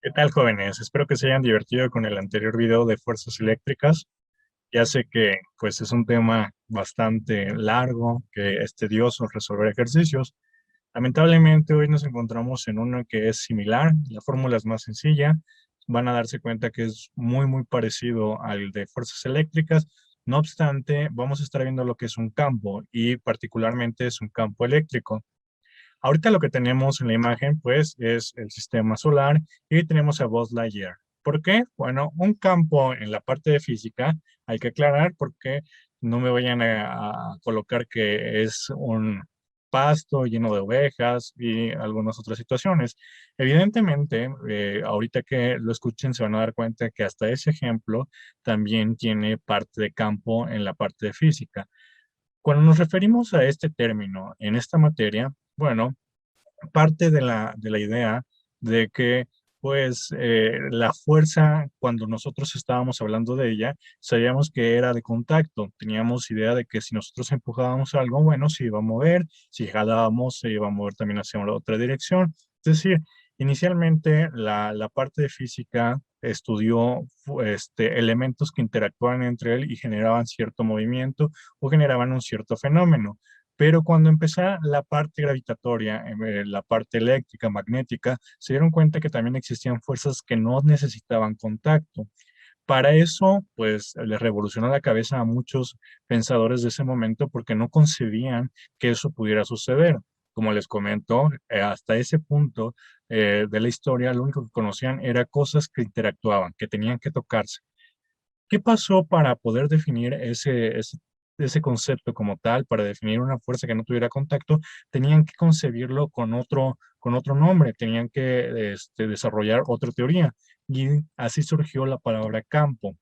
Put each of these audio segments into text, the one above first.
¿Qué tal, jóvenes? Espero que se hayan divertido con el anterior video de fuerzas eléctricas. Ya sé que pues es un tema bastante largo, que es tedioso resolver ejercicios. Lamentablemente hoy nos encontramos en uno que es similar, la fórmula es más sencilla. Van a darse cuenta que es muy parecido al de fuerzas eléctricas. No obstante, vamos a estar viendo lo que es un campo y particularmente es un campo eléctrico. Ahorita lo que tenemos en la imagen, pues, es el sistema solar y tenemos a Buzz Lightyear. ¿Por qué? Bueno, un campo en la parte de física, hay que aclarar porque no me vayan a colocar que es un pasto lleno de ovejas y algunas otras situaciones. Evidentemente, ahorita que lo escuchen se van a dar cuenta que hasta ese ejemplo también tiene parte de campo en la parte de física. Cuando nos referimos a este término en esta materia, bueno, parte de la idea de que, pues, la fuerza, cuando nosotros estábamos hablando de ella, sabíamos que era de contacto. Teníamos idea de que si nosotros empujábamos algo, bueno, se iba a mover, si jalábamos, se iba a mover también hacia la otra dirección. Es decir, inicialmente la parte de física estudió elementos que interactuaban entre él y generaban cierto movimiento o generaban un cierto fenómeno. Pero cuando empezó la parte gravitatoria, la parte eléctrica, magnética, se dieron cuenta que también existían fuerzas que no necesitaban contacto. Para eso, pues, les revolucionó la cabeza a muchos pensadores de ese momento porque no concebían que eso pudiera suceder. Como les comento, hasta ese punto de la historia, lo único que conocían era cosas que interactuaban, que tenían que tocarse. ¿Qué pasó para poder definir ese concepto como tal, para definir una fuerza que no tuviera contacto? Tenían que concebirlo con otro nombre, tenían que desarrollar otra teoría. Y así surgió la palabra campo.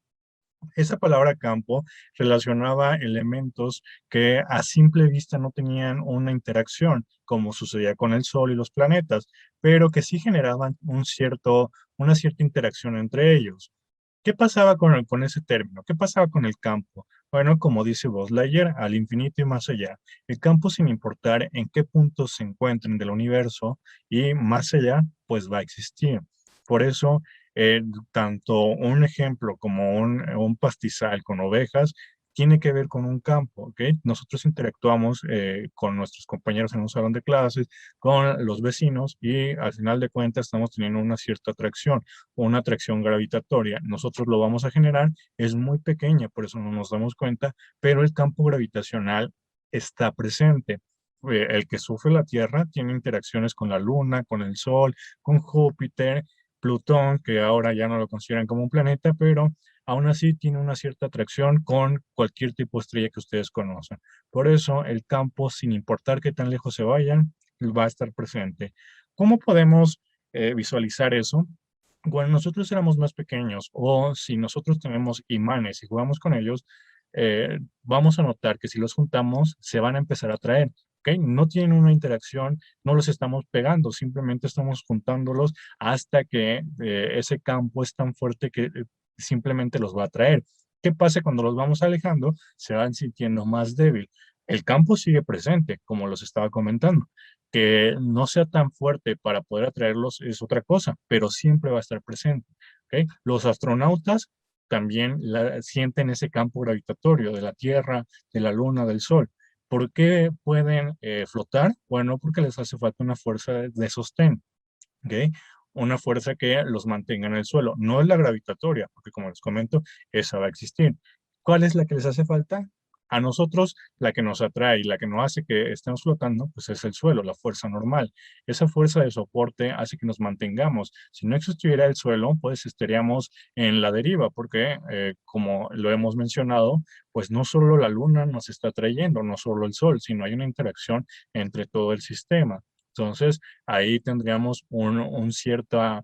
Esa palabra campo relacionaba elementos que a simple vista no tenían una interacción, como sucedía con el Sol y los planetas, pero que sí generaban una cierta interacción entre ellos. ¿Qué pasaba con ese término? ¿Qué pasaba con el campo? Bueno, como dice Buzz Lightyear, al infinito y más allá. El campo, sin importar en qué puntos se encuentren del universo y más allá, pues va a existir. Por eso, eh, tanto un ejemplo como un pastizal con ovejas tiene que ver con un campo, ¿ok? Nosotros interactuamos con nuestros compañeros en un salón de clases, con los vecinos y al final de cuentas estamos teniendo una cierta atracción o una atracción gravitatoria. Nosotros lo vamos a generar, es muy pequeña, por eso no nos damos cuenta, pero el campo gravitacional está presente. El que sufre la Tierra tiene interacciones con la Luna, con el Sol, con Júpiter, Plutón, que ahora ya no lo consideran como un planeta, pero aún así tiene una cierta atracción con cualquier tipo de estrella que ustedes conocen. Por eso el campo, sin importar qué tan lejos se vayan, va a estar presente. ¿Cómo podemos visualizar eso? Cuando nosotros éramos más pequeños o si nosotros tenemos imanes y jugamos con ellos, vamos a notar que si los juntamos se van a empezar a atraer. ¿Ok? No tienen una interacción, no los estamos pegando, simplemente estamos juntándolos hasta que ese campo es tan fuerte que simplemente los va a atraer. ¿Qué pasa cuando los vamos alejando? Se van sintiendo más débil. El campo sigue presente, como los estaba comentando. Que no sea tan fuerte para poder atraerlos es otra cosa, pero siempre va a estar presente. ¿Ok? Los astronautas también sienten ese campo gravitatorio de la Tierra, de la Luna, del Sol. ¿Por qué pueden flotar? Bueno, porque les hace falta una fuerza de sostén. ¿Ok? Una fuerza que los mantenga en el suelo. No es la gravitatoria, porque como les comento, esa va a existir. ¿Cuál es la que les hace falta? A nosotros, la que nos atrae y la que nos hace que estemos flotando, pues es el suelo, la fuerza normal. Esa fuerza de soporte hace que nos mantengamos. Si no existiera el suelo, pues estaríamos en la deriva, porque como lo hemos mencionado, pues no solo la luna nos está atrayendo, no solo el sol, sino hay una interacción entre todo el sistema. Entonces, ahí tendríamos un cierto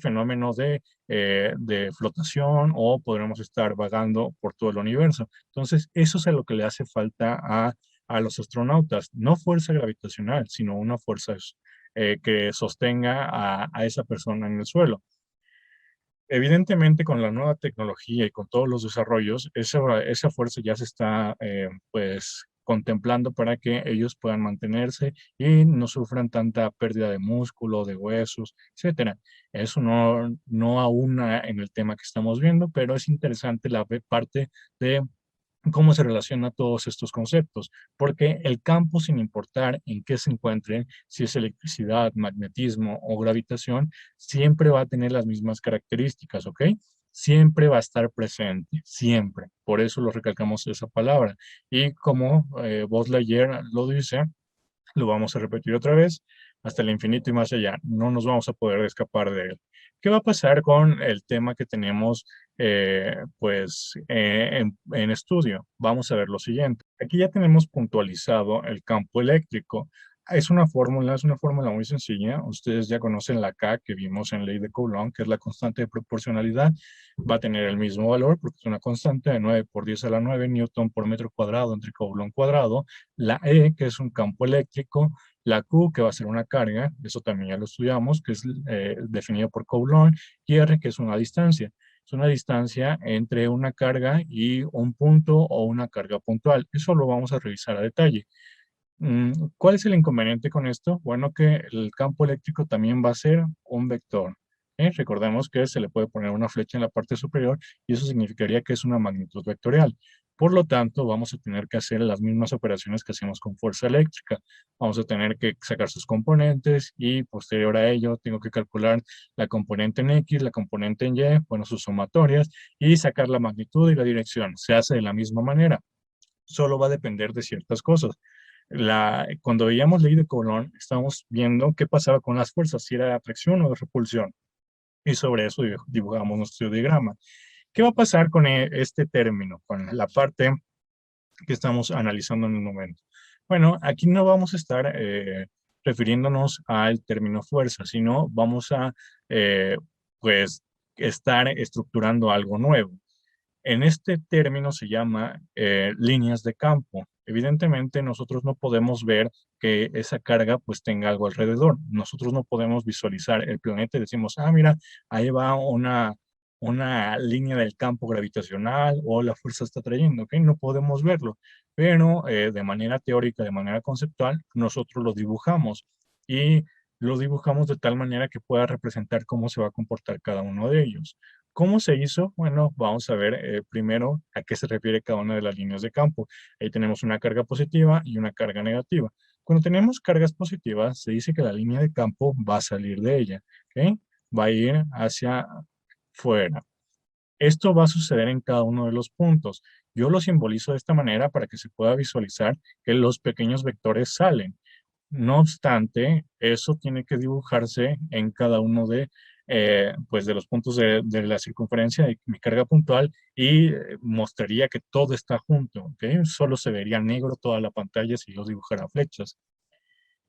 fenómeno de flotación o podríamos estar vagando por todo el universo. Entonces, eso es a lo que le hace falta a los astronautas, no fuerza gravitacional, sino una fuerza que sostenga a esa persona en el suelo. Evidentemente, con la nueva tecnología y con todos los desarrollos, esa fuerza ya se está, pues, contemplando para que ellos puedan mantenerse y no sufran tanta pérdida de músculo, de huesos, etcétera. Eso no aúna en el tema que estamos viendo, pero es interesante la parte de cómo se relaciona todos estos conceptos, porque el campo, sin importar en qué se encuentre, si es electricidad, magnetismo o gravitación, siempre va a tener las mismas características, ¿ok? Siempre va a estar presente, siempre. Por eso lo recalcamos esa palabra. Y como Buzz Lightyear lo dice, lo vamos a repetir otra vez hasta el infinito y más allá. No nos vamos a poder escapar de él. ¿Qué va a pasar con el tema que tenemos en estudio? Vamos a ver lo siguiente. Aquí ya tenemos puntualizado el campo eléctrico. Es una fórmula muy sencilla. Ustedes ya conocen la K que vimos en ley de Coulomb, que es la constante de proporcionalidad. Va a tener el mismo valor porque es una constante de 9 por 10 a la 9 newton por metro cuadrado entre Coulomb cuadrado. La E, que es un campo eléctrico, la Q, que va a ser una carga, eso también ya lo estudiamos, que es definido por Coulomb, y R, que es una distancia. Es una distancia entre una carga y un punto o una carga puntual. Eso lo vamos a revisar a detalle. ¿Cuál es el inconveniente con esto? Bueno, que el campo eléctrico también va a ser un vector. Recordemos que se le puede poner una flecha en la parte superior y eso significaría que es una magnitud vectorial. Por lo tanto, vamos a tener que hacer las mismas operaciones que hacemos con fuerza eléctrica. Vamos a tener que sacar sus componentes y posterior a ello tengo que calcular la componente en X, la componente en Y, bueno, sus sumatorias y sacar la magnitud y la dirección. Se hace de la misma manera. Solo va a depender de ciertas cosas. Cuando veíamos ley de Coulomb, estábamos viendo qué pasaba con las fuerzas, si era de atracción o de repulsión. Y sobre eso dibujamos nuestro diagrama. ¿Qué va a pasar con este término, con la parte que estamos analizando en el momento? Bueno, aquí no vamos a estar refiriéndonos al término fuerza, sino vamos a, pues, estar estructurando algo nuevo. En este término se llama líneas de campo. Evidentemente nosotros no podemos ver que esa carga pues tenga algo alrededor. Nosotros no podemos visualizar el planeta y decimos, ah, mira, ahí va una línea del campo gravitacional o la fuerza está trayendo, ¿ok? No podemos verlo, pero de manera teórica, de manera conceptual, nosotros lo dibujamos y lo dibujamos de tal manera que pueda representar cómo se va a comportar cada uno de ellos. ¿Cómo se hizo? Bueno, vamos a ver primero a qué se refiere cada una de las líneas de campo. Ahí tenemos una carga positiva y una carga negativa. Cuando tenemos cargas positivas, se dice que la línea de campo va a salir de ella, ¿ok? Va a ir hacia fuera. Esto va a suceder en cada uno de los puntos. Yo lo simbolizo de esta manera para que se pueda visualizar que los pequeños vectores salen. No obstante, eso tiene que dibujarse en cada uno pues de los puntos de la circunferencia de mi carga puntual y mostraría que todo está junto, ¿ok? Solo se vería negro toda la pantalla si yo dibujara flechas.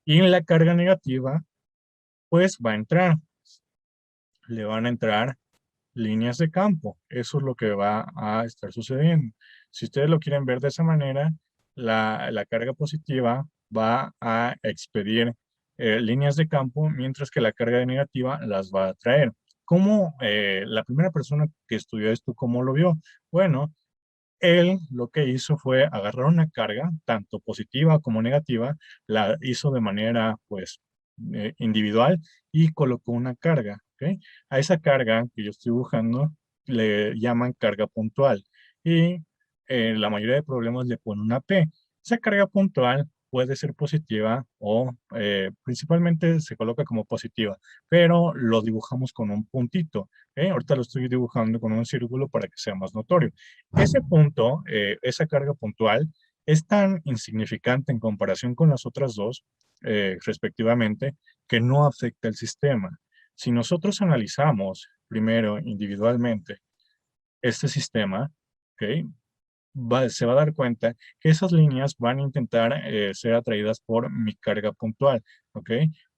Y en la carga negativa, pues va a entrar, le van a entrar líneas de campo. Eso es lo que va a estar sucediendo. Si ustedes lo quieren ver de esa manera, la carga positiva va a expedir líneas de campo, mientras que la carga negativa las va a traer. ¿Cómo la primera persona que estudió esto, cómo lo vio? Bueno, él lo que hizo fue agarrar una carga, tanto positiva como negativa, la hizo de manera, pues, individual y colocó una carga, ¿ok? A esa carga que yo estoy dibujando le llaman carga puntual y la mayoría de problemas le ponen una P. Esa carga puntual puede ser positiva o principalmente se coloca como positiva, pero lo dibujamos con un puntito, ¿ok? Ahorita lo estoy dibujando con un círculo para que sea más notorio. Ese punto, esa carga puntual, es tan insignificante en comparación con las otras dos, respectivamente, que no afecta el sistema. Si nosotros analizamos primero individualmente este sistema, ¿ok? Se va a dar cuenta que esas líneas van a intentar ser atraídas por mi carga puntual, ¿ok?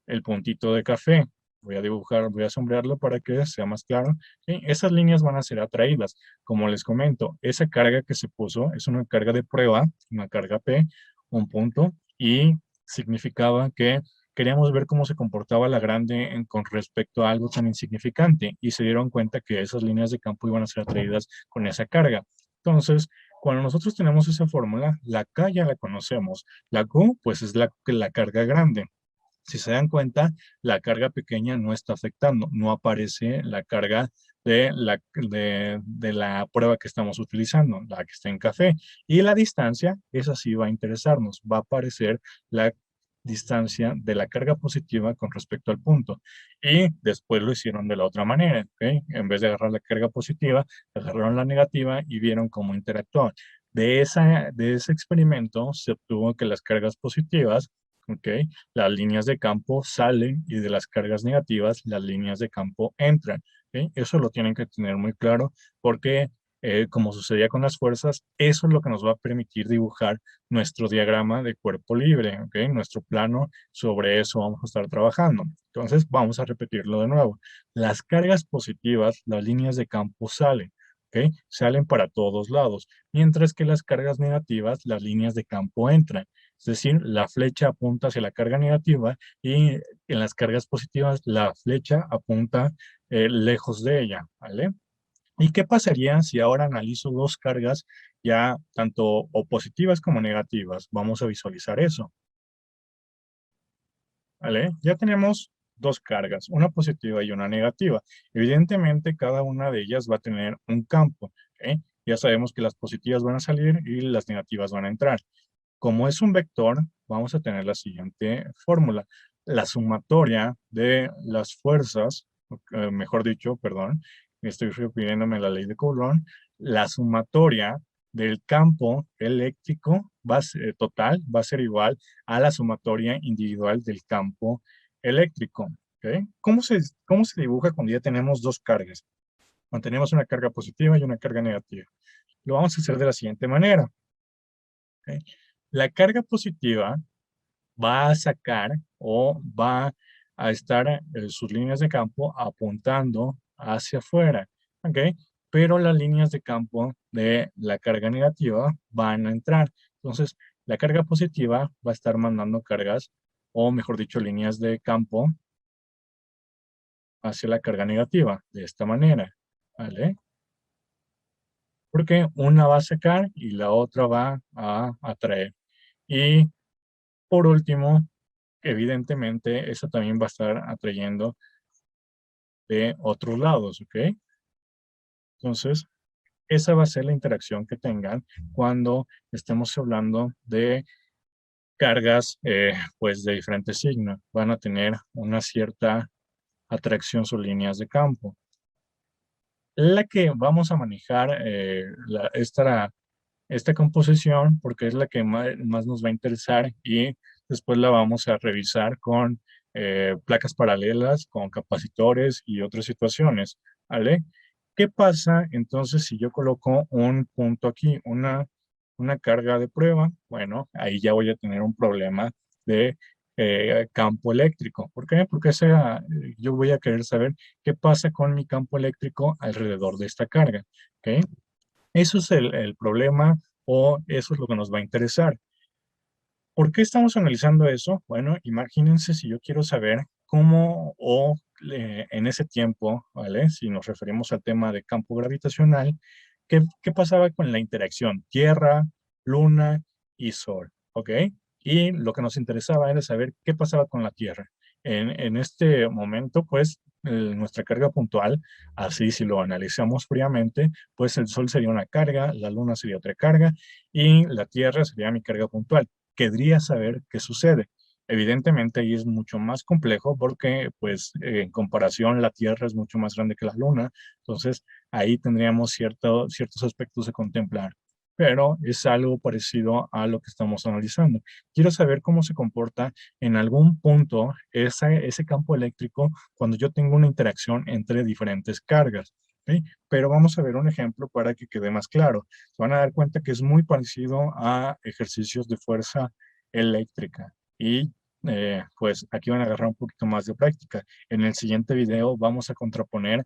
El puntito de café, voy a dibujar, voy a sombrearlo para que sea más claro. ¿Sí? Esas líneas van a ser atraídas. Como les comento, esa carga que se puso es una carga de prueba, una carga P, un punto, y significaba que queríamos ver cómo se comportaba la grande con respecto a algo tan insignificante y se dieron cuenta que esas líneas de campo iban a ser atraídas con esa carga. Entonces, Cuando nosotros tenemos esa fórmula, la K ya la conocemos. La Q, pues es la carga grande. Si se dan cuenta, la carga pequeña no está afectando, no aparece la carga de la prueba que estamos utilizando, la que está en café. Y la distancia, esa sí va a interesarnos, va a aparecer la distancia de la carga positiva con respecto al punto. Y después lo hicieron de la otra manera, ¿ok? En vez de agarrar la carga positiva, agarraron la negativa y vieron cómo interactuaban. De ese experimento se obtuvo que las cargas positivas, ¿ok? Las líneas de campo salen y de las cargas negativas las líneas de campo entran. ¿Ok? Eso lo tienen que tener muy claro porque, como sucedía con las fuerzas, eso es lo que nos va a permitir dibujar nuestro diagrama de cuerpo libre, ¿ok? Nuestro plano, sobre eso vamos a estar trabajando. Entonces, vamos a repetirlo de nuevo. Las cargas positivas, las líneas de campo salen, ¿ok? Salen para todos lados, mientras que las cargas negativas, las líneas de campo entran. Es decir, la flecha apunta hacia la carga negativa y en las cargas positivas la flecha apunta lejos de ella, ¿vale? ¿Y qué pasaría si ahora analizo dos cargas ya tanto o positivas como negativas? Vamos a visualizar eso, ¿vale? Ya tenemos dos cargas, una positiva y una negativa. Evidentemente, cada una de ellas va a tener un campo, ¿ok? Ya sabemos que las positivas van a salir y las negativas van a entrar. Como es un vector, vamos a tener la siguiente fórmula. La sumatoria de las fuerzas, mejor dicho, perdón, estoy refiriéndome a la ley de Coulomb, la sumatoria del campo eléctrico total va a ser igual a la sumatoria individual del campo eléctrico. ¿Ok? Cómo se dibuja cuando ya tenemos dos cargas? Cuando tenemos una carga positiva y una carga negativa. Lo vamos a hacer de la siguiente manera. ¿Ok? La carga positiva va a sacar o va a estar sus líneas de campo apuntando hacia afuera, ¿ok? Pero las líneas de campo de la carga negativa van a entrar. Entonces, la carga positiva va a estar mandando cargas, o mejor dicho, líneas de campo hacia la carga negativa, de esta manera, ¿vale? Porque una va a sacar y la otra va a atraer. Y por último, evidentemente, eso también va a estar atrayendo de otros lados, ¿ok? Entonces, esa va a ser la interacción que tengan cuando estemos hablando de cargas, pues, de diferentes signos. Van a tener una cierta atracción sus líneas de campo. La que vamos a manejar, esta composición, porque es la que más nos va a interesar y después la vamos a revisar con placas paralelas, con capacitores y otras situaciones, ¿vale? ¿Qué pasa entonces si yo coloco un punto aquí, una carga de prueba? Bueno, ahí ya voy a tener un problema de campo eléctrico. ¿Por qué? Porque yo voy a querer saber qué pasa con mi campo eléctrico alrededor de esta carga, ¿ok? Eso es el problema o eso es lo que nos va a interesar. ¿Por qué estamos analizando eso? Bueno, imagínense si yo quiero saber cómo en ese tiempo, ¿vale? Si nos referimos al tema de campo gravitacional, ¿qué pasaba con la interacción Tierra, Luna y Sol? ¿Ok? Y lo que nos interesaba era saber qué pasaba con la Tierra. En este momento, pues, nuestra carga puntual, así si lo analizamos fríamente, pues el Sol sería una carga, la Luna sería otra carga y la Tierra sería mi carga puntual. Querría saber qué sucede. Evidentemente ahí es mucho más complejo porque pues en comparación la Tierra es mucho más grande que la Luna, entonces ahí tendríamos ciertos aspectos a contemplar, pero es algo parecido a lo que estamos analizando. Quiero saber cómo se comporta en algún punto ese campo eléctrico cuando yo tengo una interacción entre diferentes cargas. ¿Ok? Pero vamos a ver un ejemplo para que quede más claro. Se van a dar cuenta que es muy parecido a ejercicios de fuerza eléctrica y pues aquí van a agarrar un poquito más de práctica. En el siguiente video vamos a contraponer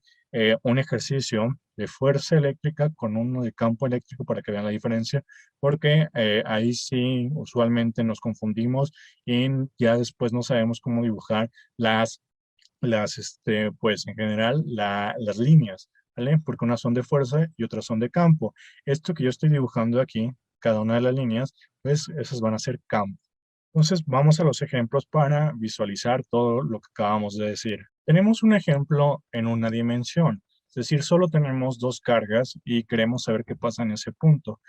un ejercicio de fuerza eléctrica con uno de campo eléctrico para que vean la diferencia, porque ahí sí usualmente nos confundimos y ya después no sabemos cómo dibujar pues en general las líneas. ¿vale? Porque unas son de fuerza y otras son de campo. Esto que yo estoy dibujando aquí, cada una de las líneas, pues esas van a ser campo. Entonces, vamos a los ejemplos para visualizar todo lo que acabamos de decir. Tenemos un ejemplo en una dimensión, es decir, solo tenemos dos cargas y queremos saber qué pasa en ese punto.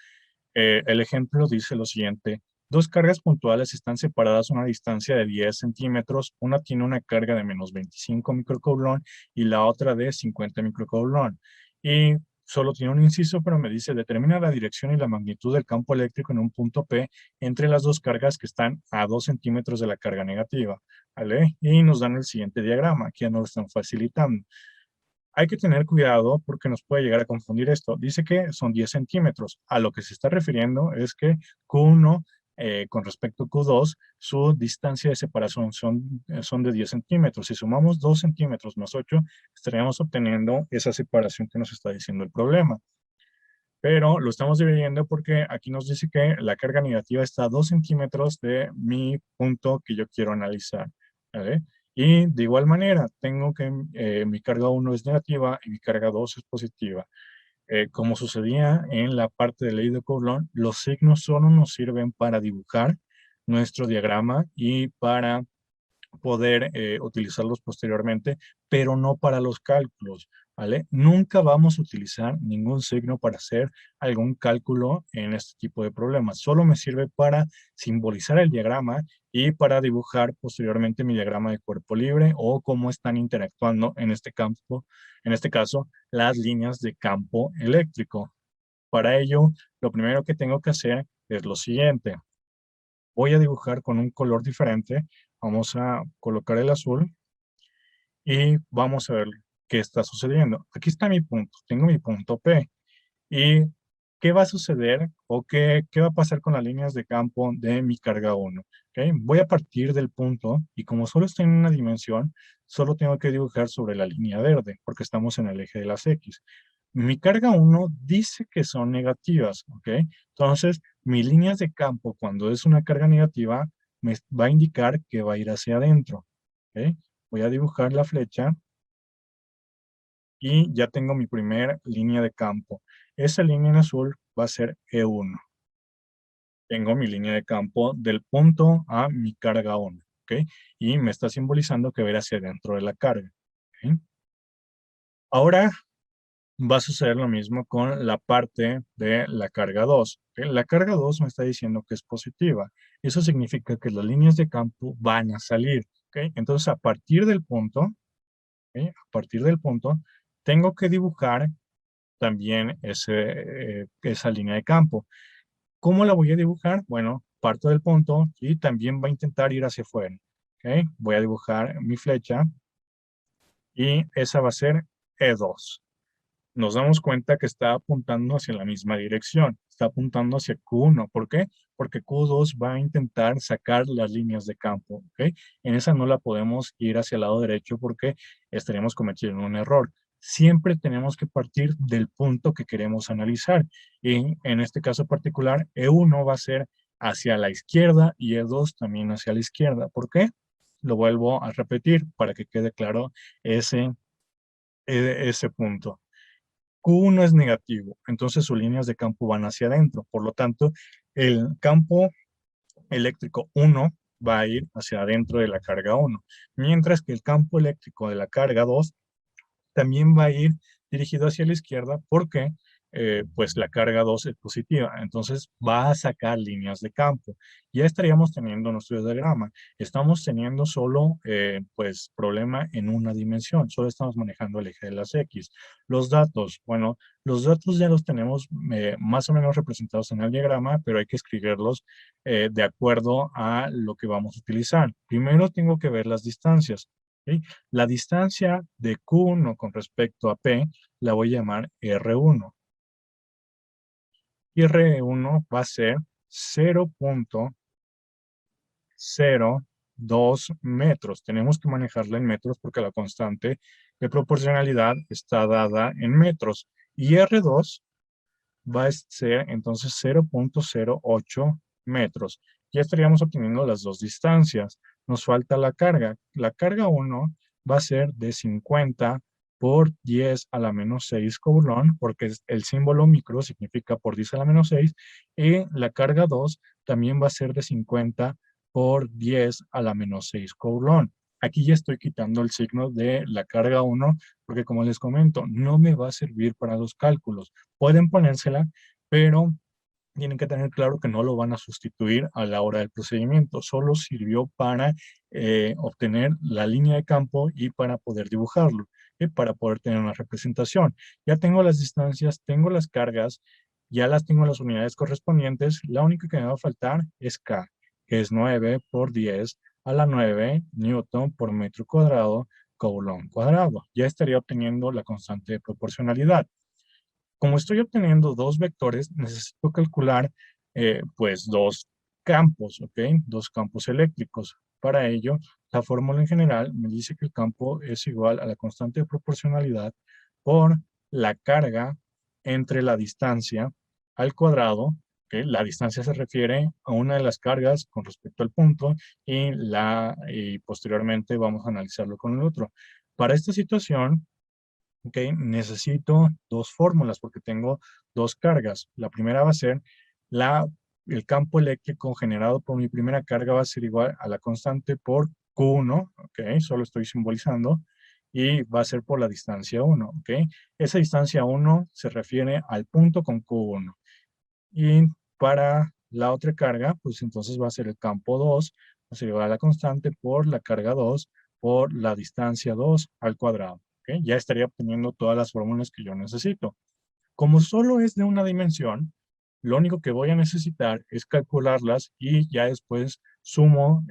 El ejemplo dice lo siguiente: dos cargas puntuales están separadas a una distancia de 10 centímetros. Una tiene una carga de menos 25 microcoulomb y la otra de 50 microcoulomb. Y solo tiene un inciso, pero me dice: determina la dirección y la magnitud del campo eléctrico en un punto P entre las dos cargas que están a 2 centímetros de la carga negativa. ¿Vale? Y nos dan el siguiente diagrama, que ya nos lo están facilitando. Hay que tener cuidado porque nos puede llegar a confundir esto. Dice que son 10 centímetros. A lo que se está refiriendo es que Q1 con respecto a Q2, su distancia de separación son de 10 centímetros. Si sumamos 2 centímetros más 8, estaríamos obteniendo esa separación que nos está diciendo el problema. Pero lo estamos dividiendo porque aquí nos dice que la carga negativa está a 2 centímetros de mi punto que yo quiero analizar. ¿Vale? Y de igual manera, tengo que mi carga 1 es negativa y mi carga 2 es positiva. Como sucedía en la parte de ley de Coulomb, los signos solo nos sirven para dibujar nuestro diagrama y para poder utilizarlos posteriormente, pero no para los cálculos, ¿vale? Nunca vamos a utilizar ningún signo para hacer algún cálculo en este tipo de problemas. Solo me sirve para simbolizar el diagrama y para dibujar posteriormente mi diagrama de cuerpo libre o cómo están interactuando en este campo, en este caso, las líneas de campo eléctrico. Para ello, lo primero que tengo que hacer es lo siguiente: voy a dibujar con un color diferente. Vamos a colocar el azul y vamos a ver qué está sucediendo. Aquí está mi punto, tengo mi punto P. ¿Y qué va a suceder o qué va a pasar con las líneas de campo de mi carga 1? ¿Okay? Voy a partir del punto y como solo estoy en una dimensión, solo tengo que dibujar sobre la línea verde porque estamos en el eje de las X. Mi carga 1 dice que son negativas, ¿ok? Entonces, mis líneas de campo, cuando es una carga negativa, me va a indicar que va a ir hacia adentro, ¿ok? Voy a dibujar la flecha y ya tengo mi primera línea de campo. Esa línea en azul va a ser E1. Tengo mi línea de campo del punto a mi carga 1, ¿ok? Y me está simbolizando que va a ir hacia adentro de la carga, ¿ok? Ahora va a suceder lo mismo con la parte de la carga 2, ¿ok? La carga 2 me está diciendo que es positiva. Eso significa que las líneas de campo van a salir, ¿ok? Entonces, a partir del punto, ¿ok? A partir del punto, tengo que dibujar también esa línea de campo. ¿Cómo la voy a dibujar? Bueno, parto del punto y también va a intentar ir hacia afuera, ¿ok? Voy a dibujar mi flecha y esa va a ser E2. Nos damos cuenta que está apuntando hacia la misma dirección, está apuntando hacia Q1. ¿Por qué? Porque Q2 va a intentar sacar las líneas de campo, ¿ok? En esa no la podemos ir hacia el lado derecho porque estaríamos cometiendo un error. Siempre tenemos que partir del punto que queremos analizar. Y en este caso particular, E1 va a ser hacia la izquierda y E2 también hacia la izquierda. ¿Por qué? Lo vuelvo a repetir para que quede claro ese, ese punto. Q1 es negativo, entonces sus líneas de campo van hacia adentro. Por lo tanto, el campo eléctrico 1 va a ir hacia adentro de la carga 1, mientras que el campo eléctrico de la carga 2 también va a ir dirigido hacia la izquierda porque pues la carga 2 es positiva, entonces va a sacar líneas de campo. Ya estaríamos teniendo nuestro diagrama. Estamos teniendo solo pues problema en una dimensión, solo estamos manejando el eje de las X. Los datos, bueno, los datos ya los tenemos más o menos representados en el diagrama, pero hay que escribirlos de acuerdo a lo que vamos a utilizar. Primero tengo que ver las distancias. ¿Sí? La distancia de Q1 con respecto a P la voy a llamar R1. Y R1 va a ser 0.02 metros. Tenemos que manejarla en metros porque la constante de proporcionalidad está dada en metros. Y R2 va a ser entonces 0.08 metros. Ya estaríamos obteniendo las dos distancias. Nos falta la carga. La carga 1 va a ser de 50 por 10 a la menos 6 Coulomb, porque el símbolo micro significa por 10 a la menos 6, y la carga 2 también va a ser de 50 por 10 a la menos 6 Coulomb. Aquí ya estoy quitando el signo de la carga 1, porque como les comento, no me va a servir para los cálculos. Pueden ponérsela, pero tienen que tener claro que no lo van a sustituir a la hora del procedimiento. Solo sirvió para obtener la línea de campo y para poder dibujarlo, para poder tener una representación. Ya tengo las distancias, tengo las cargas, ya las tengo las unidades correspondientes. La única que me va a faltar es K, que es 9 por 10 a la 9 newton por metro cuadrado, Coulomb cuadrado. Ya estaría obteniendo la constante de proporcionalidad. Como estoy obteniendo dos vectores, necesito calcular pues dos campos, ¿ok? Dos campos eléctricos. Para ello, la fórmula en general me dice que el campo es igual a la constante de proporcionalidad por la carga entre la distancia al cuadrado, ¿ok? La distancia se refiere a una de las cargas con respecto al punto y posteriormente vamos a analizarlo con el otro. Para esta situación, ¿ok? Necesito dos fórmulas porque tengo dos cargas. La primera va a ser el campo eléctrico generado por mi primera carga va a ser igual a la constante por Q1, ¿ok? Solo estoy simbolizando. Y va a ser por la distancia 1, ¿ok? Esa distancia 1 se refiere al punto con Q1. Y para la otra carga, pues entonces va a ser el campo 2, va a ser igual a la constante por la carga 2 por la distancia 2 al cuadrado. ¿Ok? Ya estaría obteniendo todas las fórmulas que yo necesito. Como solo es de una dimensión, lo único que voy a necesitar es calcularlas y ya después sumo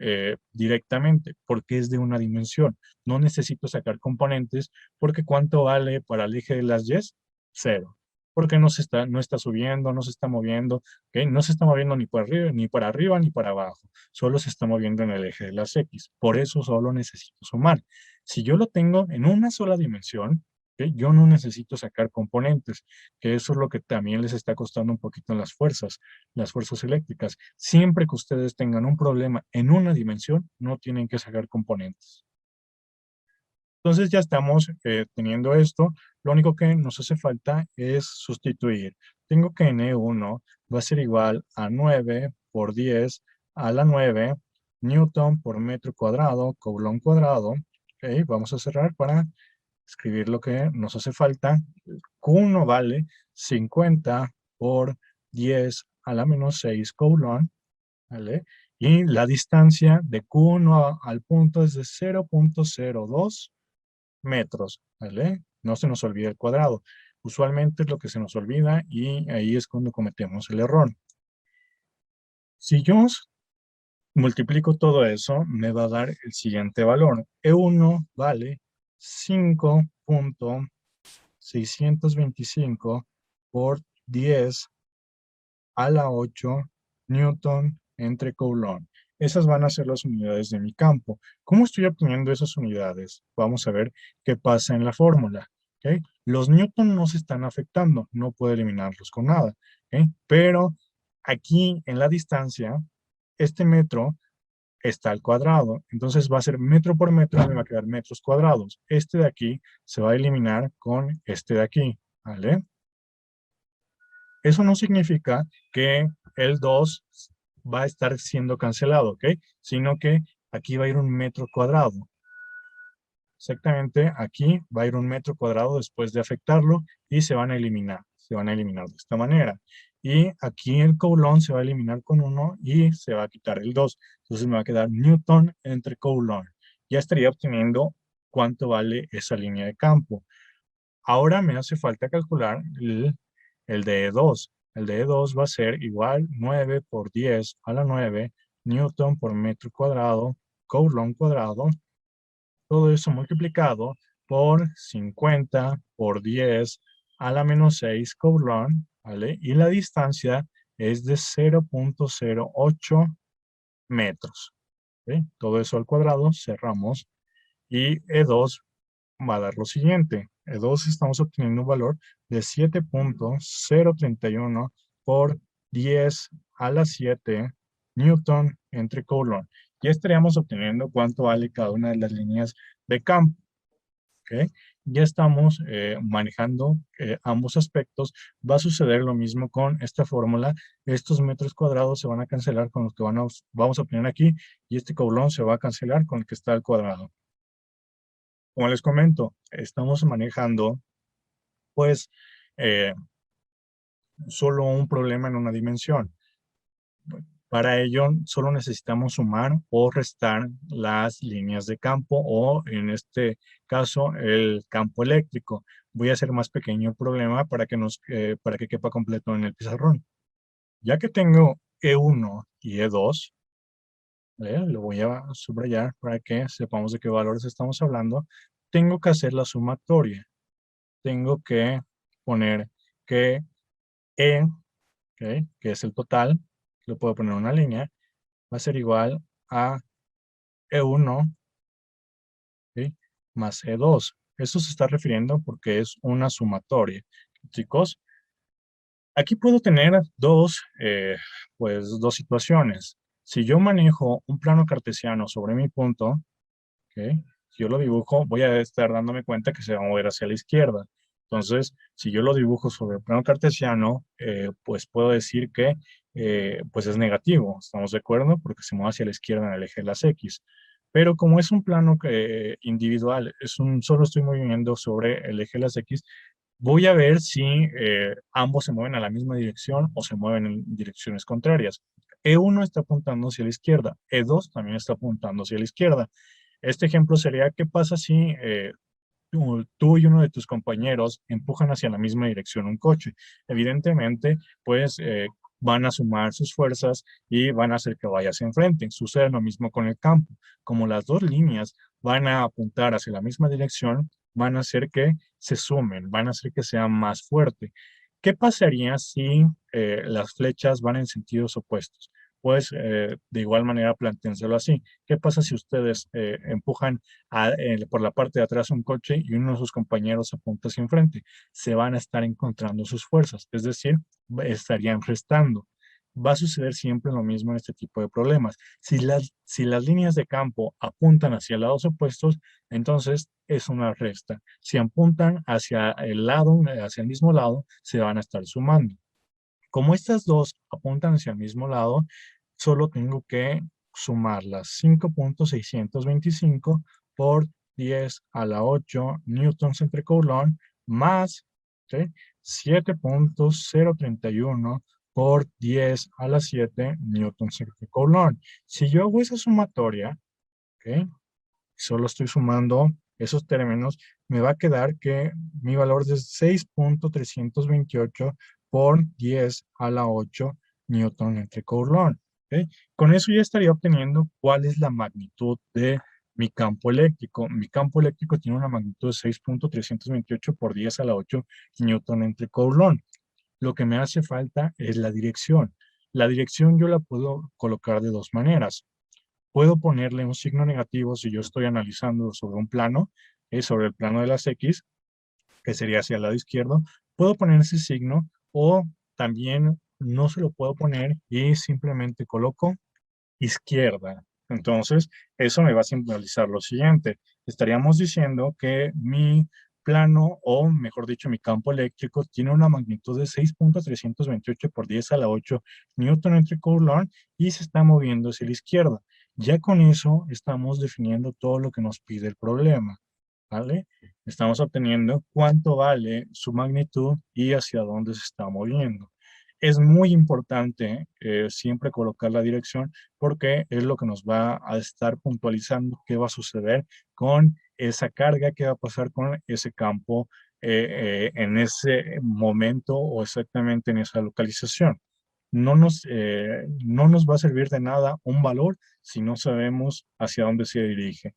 directamente porque es de una dimensión. No necesito sacar componentes porque ¿cuánto vale para el eje de las Y? Cero. Porque no está subiendo, no se está moviendo, ¿ok? No se está moviendo ni para arriba, ni para arriba, ni para abajo. Solo se está moviendo en el eje de las X. Por eso solo necesito sumar. Si yo lo tengo en una sola dimensión, ¿ok? Yo no necesito sacar componentes, que eso es lo que también les está costando un poquito en las fuerzas eléctricas. Siempre que ustedes tengan un problema en una dimensión, no tienen que sacar componentes. Entonces ya estamos teniendo esto. Lo único que nos hace falta es sustituir. Tengo que N1 va a ser igual a 9 por 10 a la 9 newton por metro cuadrado, Coulomb cuadrado. Okay, vamos a cerrar para escribir lo que nos hace falta. Q1 vale 50 por 10 a la menos 6 Coulomb, ¿vale? Y la distancia de Q1 al punto es de 0.02 metros, ¿vale? No se nos olvida el cuadrado. Usualmente es lo que se nos olvida y ahí es cuando cometemos el error. Si yo multiplico todo eso, me va a dar el siguiente valor. E1 vale 5.625 por 10 a la 8 newton entre Coulomb. Esas van a ser las unidades de mi campo. ¿Cómo estoy obteniendo esas unidades? Vamos a ver qué pasa en la fórmula. ¿Okay? Los newton no se están afectando, no puedo eliminarlos con nada. ¿Okay? Pero aquí en la distancia, este metro está al cuadrado. Entonces va a ser metro por metro, me va a quedar metros cuadrados. Este de aquí se va a eliminar con este de aquí. ¿Vale? Eso no significa que el 2 va a estar siendo cancelado, ¿ok? Sino que aquí va a ir un metro cuadrado. Exactamente, aquí va a ir un metro cuadrado después de afectarlo y se van a eliminar. Se van a eliminar de esta manera. Y aquí el Coulomb se va a eliminar con 1 y se va a quitar el 2. Entonces me va a quedar Newton entre Coulomb. Ya estaría obteniendo cuánto vale esa línea de campo. Ahora me hace falta calcular el de E2. El de E2 va a ser igual 9 por 10 a la 9 newton por metro cuadrado, Coulomb cuadrado. Todo eso multiplicado por 50 por 10 a la menos 6 Coulomb, ¿vale? Y la distancia es de 0.08 metros. ¿Ok? Todo eso al cuadrado, cerramos. Y E2 va a dar lo siguiente. E2 estamos obteniendo un valor de 7.031 por 10 a la 7 newton entre Coulomb. Ya estaríamos obteniendo cuánto vale cada una de las líneas de campo. ¿Okay? ya estamos manejando ambos aspectos. Va a suceder lo mismo con esta fórmula. Estos metros cuadrados se van a cancelar con los que vamos a obtener aquí y este coulomb se va a cancelar con el que está al cuadrado. Como les comento, estamos manejando pues eh, solo un problema en una dimensión. Para ello, solo necesitamos sumar o restar las líneas de campo o, en este caso, el campo eléctrico. Voy a hacer más pequeño el problema para que quepa completo en el pizarrón. Ya que tengo E1 y E2, lo voy a subrayar para que sepamos de qué valores estamos hablando. Tengo que hacer la sumatoria. Tengo que poner que E, ¿ok?, que es el total, lo puedo poner en una línea, va a ser igual a E1, ¿sí?, más E2. Esto se está refiriendo porque es una sumatoria. Chicos, aquí puedo tener dos situaciones. Si yo manejo un plano cartesiano sobre mi punto, ¿ok?, si yo lo dibujo, voy a estar dándome cuenta que se va a mover hacia la izquierda. Entonces, si yo lo dibujo sobre el plano cartesiano, pues puedo decir que pues es negativo. ¿Estamos de acuerdo? Porque se mueve hacia la izquierda en el eje de las X. Pero como es un plano individual, solo estoy moviendo sobre el eje de las X, voy a ver si ambos se mueven a la misma dirección o se mueven en direcciones contrarias. E1 está apuntando hacia la izquierda, E2 también está apuntando hacia la izquierda. Este ejemplo sería: ¿qué pasa si tú y uno de tus compañeros empujan hacia la misma dirección un coche? Evidentemente, pues van a sumar sus fuerzas y van a hacer que vaya hacia enfrente. Sucede lo mismo con el campo. Como las dos líneas van a apuntar hacia la misma dirección, van a hacer que se sumen, van a hacer que sea más fuerte. ¿Qué pasaría si las flechas van en sentidos opuestos? Pues de igual manera plantéenselo así. ¿Qué pasa si ustedes empujan por la parte de atrás un coche y uno de sus compañeros apunta hacia enfrente? Se van a estar encontrando sus fuerzas, es decir, estarían restando. Va a suceder siempre lo mismo en este tipo de problemas. Si las líneas de campo apuntan hacia lados opuestos, entonces es una resta. Si apuntan hacia hacia el mismo lado, se van a estar sumando. Como estas dos apuntan hacia el mismo lado, solo tengo que sumarlas. 5.625 por 10 a la 8 newtons entre coulomb más, ¿sí?, 7.031 por 10 a la 7 newtons entre coulomb. Si yo hago esa sumatoria, ¿ok?, solo estoy sumando esos términos, me va a quedar que mi valor es 6.328 por 10 a la 8 newton entre coulomb. ¿Ok? Con eso ya estaría obteniendo cuál es la magnitud de mi campo eléctrico. Mi campo eléctrico tiene una magnitud de 6.328 por 10 a la 8 newton entre coulomb. Lo que me hace falta es la dirección. La dirección yo la puedo colocar de dos maneras. Puedo ponerle un signo negativo si yo estoy analizando sobre un plano, sobre el plano de las X, que sería hacia el lado izquierdo. Puedo poner ese signo, o también no se lo puedo poner y simplemente coloco izquierda. Entonces, eso me va a simbolizar lo siguiente. Estaríamos diciendo que mi plano, o mejor dicho, mi campo eléctrico, tiene una magnitud de 6.328 por 10 a la 8 newton entre coulomb y se está moviendo hacia la izquierda. Ya con eso estamos definiendo todo lo que nos pide el problema, ¿vale? Estamos obteniendo cuánto vale su magnitud y hacia dónde se está moviendo. Es muy importante siempre colocar la dirección, porque es lo que nos va a estar puntualizando qué va a suceder con esa carga, qué va a pasar con ese campo en ese momento o exactamente en esa localización. No nos va a servir de nada un valor si no sabemos hacia dónde se dirige.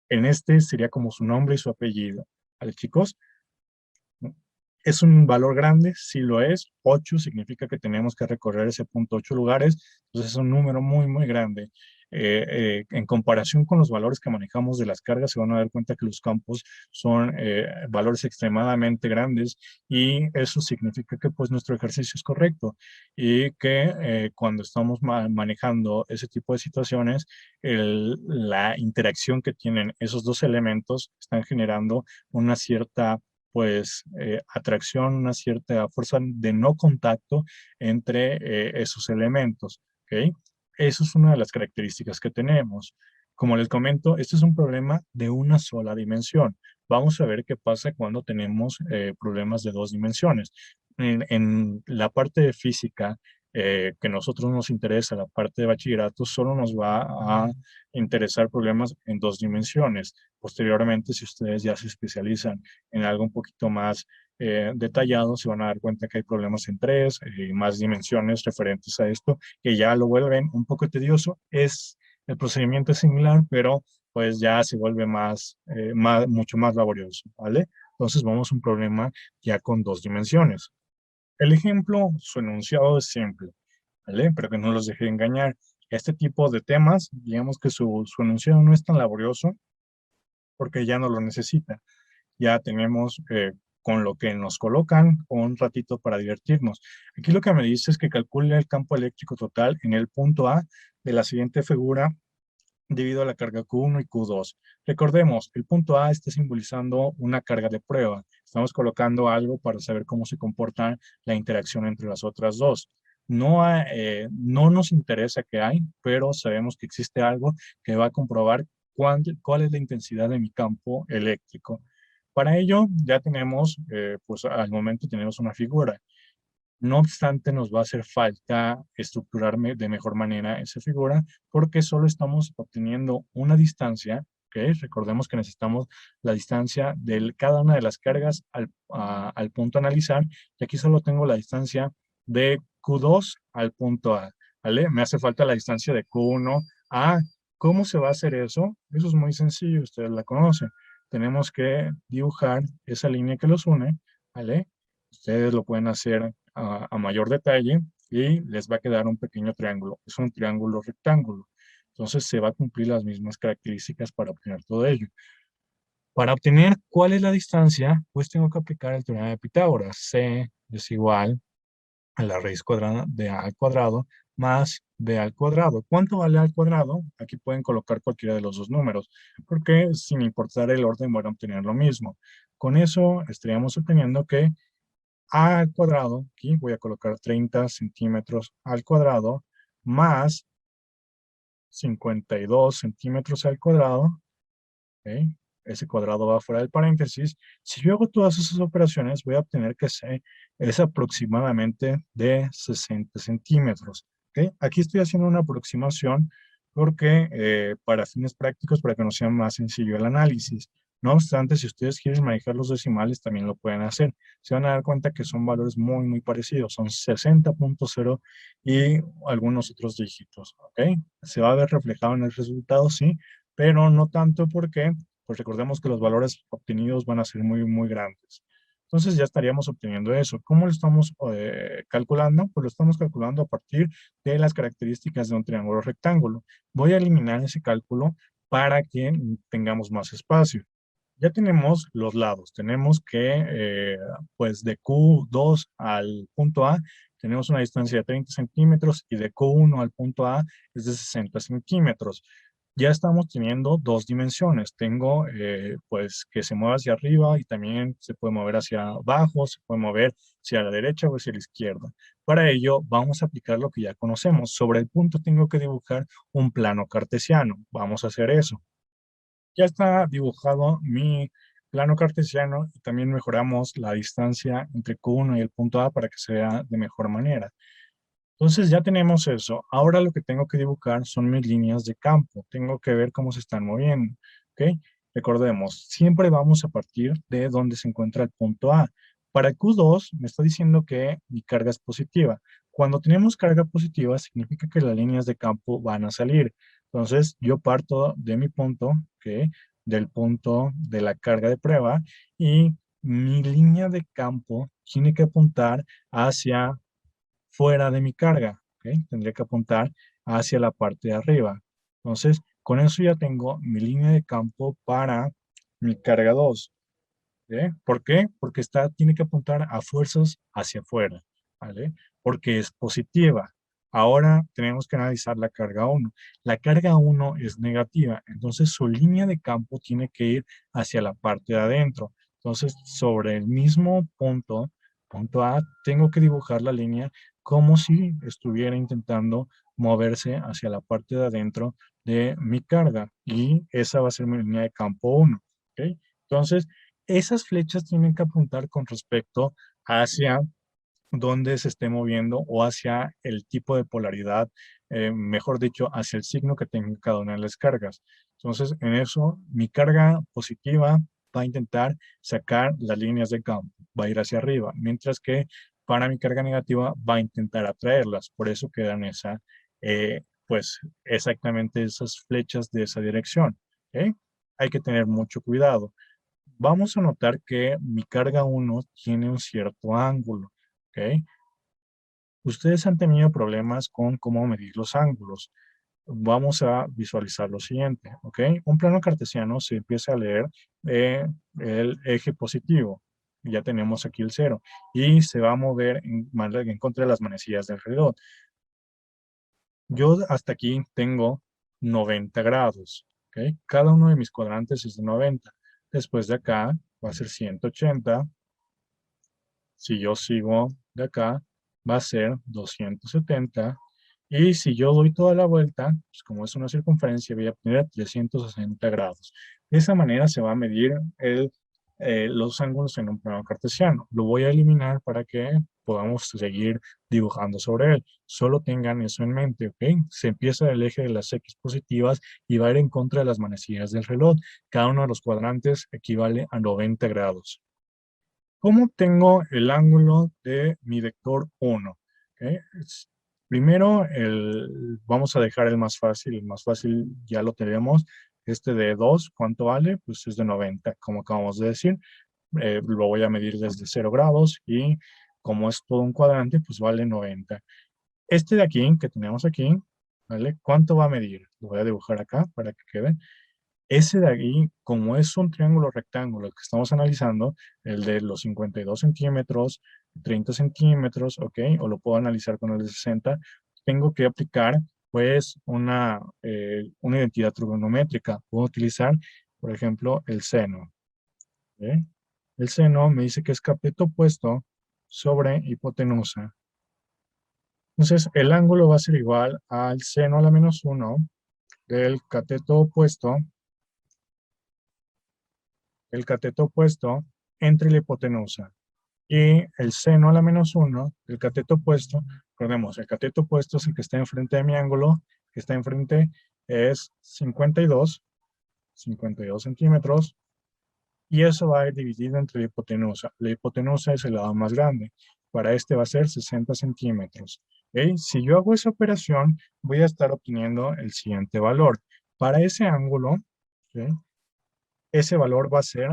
En este sería como su nombre y su apellido. ¿Vale, chicos? ¿Es un valor grande? Sí lo es. 8 significa que tenemos que recorrer ese punto 8 lugares. Entonces es un número muy, muy grande. En comparación con los valores que manejamos de las cargas, se van a dar cuenta que los campos son valores extremadamente grandes y eso significa que pues nuestro ejercicio es correcto y que cuando estamos manejando ese tipo de situaciones, la interacción que tienen esos dos elementos están generando una cierta pues atracción, una cierta fuerza de no contacto entre esos elementos, ¿ok? Eso es una de las características que tenemos. Como les comento, este es un problema de una sola dimensión. Vamos a ver qué pasa cuando tenemos problemas de dos dimensiones. En la parte de física, que a nosotros nos interesa, la parte de bachillerato, solo nos va a interesar problemas en dos dimensiones. Posteriormente, si ustedes ya se especializan en algo un poquito más detallado, se van a dar cuenta que hay problemas en tres y más dimensiones referentes a esto, que ya lo vuelven un poco tedioso. El procedimiento es similar, pero pues ya se vuelve mucho más laborioso, ¿vale? Entonces vamos a un problema ya con dos dimensiones. El ejemplo, su enunciado es simple, ¿vale? Pero que no los deje engañar. Este tipo de temas, digamos que su enunciado no es tan laborioso porque ya no lo necesita. Ya tenemos con lo que nos colocan un ratito para divertirnos. Aquí lo que me dice es que calcule el campo eléctrico total en el punto A de la siguiente figura debido a la carga Q1 y Q2. Recordemos, el punto A está simbolizando una carga de prueba. Estamos colocando algo para saber cómo se comporta la interacción entre las otras dos. No nos interesa qué hay, pero sabemos que existe algo que va a comprobar cuál es la intensidad de mi campo eléctrico. Para ello, ya tenemos, pues al momento tenemos una figura. No obstante, nos va a hacer falta estructurarme de mejor manera esa figura porque solo estamos obteniendo una distancia, ¿ok? Recordemos que necesitamos la distancia de cada una de las cargas al punto a analizar y aquí solo tengo la distancia de Q2 al punto A, ¿vale? Me hace falta la distancia de Q1 a. ¿Cómo se va a hacer eso? Eso es muy sencillo, ustedes la conocen. Tenemos que dibujar esa línea que los une, ¿vale? Ustedes lo pueden hacer a mayor detalle y les va a quedar un pequeño triángulo. Es un triángulo rectángulo. Entonces se va a cumplir las mismas características para obtener todo ello. Para obtener cuál es la distancia, pues tengo que aplicar el teorema de Pitágoras. C es igual a la raíz cuadrada de a al cuadrado más b al cuadrado. ¿Cuánto vale a al cuadrado? Aquí pueden colocar cualquiera de los dos números, porque sin importar el orden van a obtener lo mismo. Con eso estaríamos obteniendo que a al cuadrado, aquí voy a colocar 30 centímetros al cuadrado, más 52 centímetros al cuadrado, ¿ok? Ese cuadrado va fuera del paréntesis. Si yo hago todas esas operaciones, voy a obtener que C es aproximadamente de 60 centímetros, ¿ok? Aquí estoy haciendo una aproximación porque para fines prácticos, para que nos sea más sencillo el análisis. No obstante, si ustedes quieren manejar los decimales, también lo pueden hacer. Se van a dar cuenta que son valores muy parecidos. Son 60.0 y algunos otros dígitos, ¿ok? Se va a ver reflejado en el resultado, sí, pero no tanto porque, pues recordemos que los valores obtenidos van a ser muy grandes. Entonces ya estaríamos obteniendo eso. ¿Cómo lo estamos calculando? Pues lo estamos calculando a partir de las características de un triángulo rectángulo. Voy a eliminar ese cálculo para que tengamos más espacio. Ya tenemos los lados. Tenemos que, pues de Q2 al punto A, tenemos una distancia de 30 centímetros y de Q1 al punto A es de 60 centímetros. Ya estamos teniendo dos dimensiones. Tengo, pues, que se mueva hacia arriba y también se puede mover hacia abajo, se puede mover hacia la derecha o hacia la izquierda. Para ello, vamos a aplicar lo que ya conocemos. Sobre el punto tengo que dibujar un plano cartesiano. Vamos a hacer eso. Ya está dibujado mi plano cartesiano y también mejoramos la distancia entre Q1 y el punto A para que se vea de mejor manera. Entonces ya tenemos eso. Ahora lo que tengo que dibujar son mis líneas de campo. Tengo que ver cómo se están moviendo. ¿Ok? Recordemos, siempre vamos a partir de donde se encuentra el punto A. Para Q2 me está diciendo que mi carga es positiva. Cuando tenemos carga positiva significa que las líneas de campo van a salir. Entonces yo parto de mi punto, ¿ok? Del punto de la carga de prueba y mi línea de campo tiene que apuntar hacia fuera de mi carga, ¿ok? Tendría que apuntar hacia la parte de arriba. Entonces, con eso ya tengo mi línea de campo para mi carga 2. ¿Por qué? Porque tiene que apuntar a fuerzas hacia afuera, ¿vale? Porque es positiva. Ahora tenemos que analizar la carga 1. La carga 1 es negativa, entonces su línea de campo tiene que ir hacia la parte de adentro. Entonces, sobre el mismo punto, punto A, tengo que dibujar la línea como si estuviera intentando moverse hacia la parte de adentro de mi carga. Y esa va a ser mi línea de campo 1, ¿ok? Entonces, esas flechas tienen que apuntar con respecto hacia donde se esté moviendo o hacia el tipo de polaridad, mejor dicho, hacia el signo que tenga cada una de las cargas. Entonces, en eso, mi carga positiva va a intentar sacar las líneas de campo, va a ir hacia arriba, mientras que para mi carga negativa va a intentar atraerlas. Por eso quedan pues exactamente esas flechas de esa dirección. ¿Ok? Hay que tener mucho cuidado. Vamos a notar que mi carga 1 tiene un cierto ángulo, ¿ok? Ustedes han tenido problemas con cómo medir los ángulos. Vamos a visualizar lo siguiente, ¿ok? Un plano cartesiano se empieza a leer el eje positivo. Ya tenemos aquí el 0. Y se va a mover en contra de las manecillas del reloj. Yo hasta aquí tengo 90 grados, ¿ok? Cada uno de mis cuadrantes es de 90. Después de acá va a ser 180. Si yo sigo de acá, va a ser 270. Y si yo doy toda la vuelta, pues como es una circunferencia, voy a obtener 360 grados. De esa manera se va a medir los ángulos en un plano cartesiano. Lo voy a eliminar para que podamos seguir dibujando sobre él. Solo tengan eso en mente, ¿ok? Se empieza del eje de las X positivas y va a ir en contra de las manecillas del reloj. Cada uno de los cuadrantes equivale a 90 grados. ¿Cómo tengo el ángulo de mi vector 1? ¿Ok? Primero, vamos a dejar el más fácil ya lo tenemos. Este de 2, ¿cuánto vale? Pues es de 90, como acabamos de decir. Lo voy a medir desde 0 grados y como es todo un cuadrante, pues vale 90. Este de aquí, que tenemos aquí, ¿vale? ¿Cuánto va a medir? Lo voy a dibujar acá para que quede. Ese de ahí, como es un triángulo rectángulo el que estamos analizando, el de los 52 centímetros, 30 centímetros, ¿ok? O lo puedo analizar con el de 60, tengo que aplicar, pues, una identidad trigonométrica. Puedo utilizar, por ejemplo, el seno. ¿Ok? El seno me dice que es cateto opuesto sobre hipotenusa. Entonces, el ángulo va a ser igual al seno a la menos 1 del cateto opuesto entre la hipotenusa y el seno a la menos 1 del cateto opuesto. Recordemos, el cateto opuesto es el que está enfrente de mi ángulo, que está enfrente es 52 centímetros, y eso va a ir dividido entre la hipotenusa. La hipotenusa es el lado más grande. Para este va a ser 60 centímetros. ¿Okay? Si yo hago esa operación, voy a estar obteniendo el siguiente valor. Para ese ángulo, ¿okay? Ese valor va a ser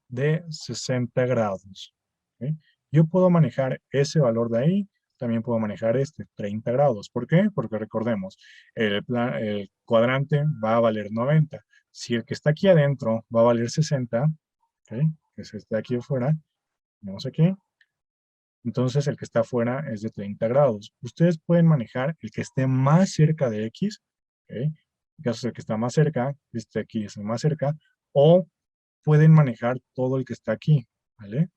de 60 grados. ¿Ok? Yo puedo manejar ese valor de ahí, también puedo manejar este, 30 grados. ¿Por qué? Porque recordemos, el cuadrante va a valer 90. Si el que está aquí adentro va a valer 60, ¿ok? Que es este de aquí afuera, tenemos aquí, entonces el que está afuera es de 30 grados. Ustedes pueden manejar el que esté más cerca de X, ¿ok? En caso el que está más cerca, este aquí es el más cerca, o pueden manejar todo el que está aquí, ¿vale?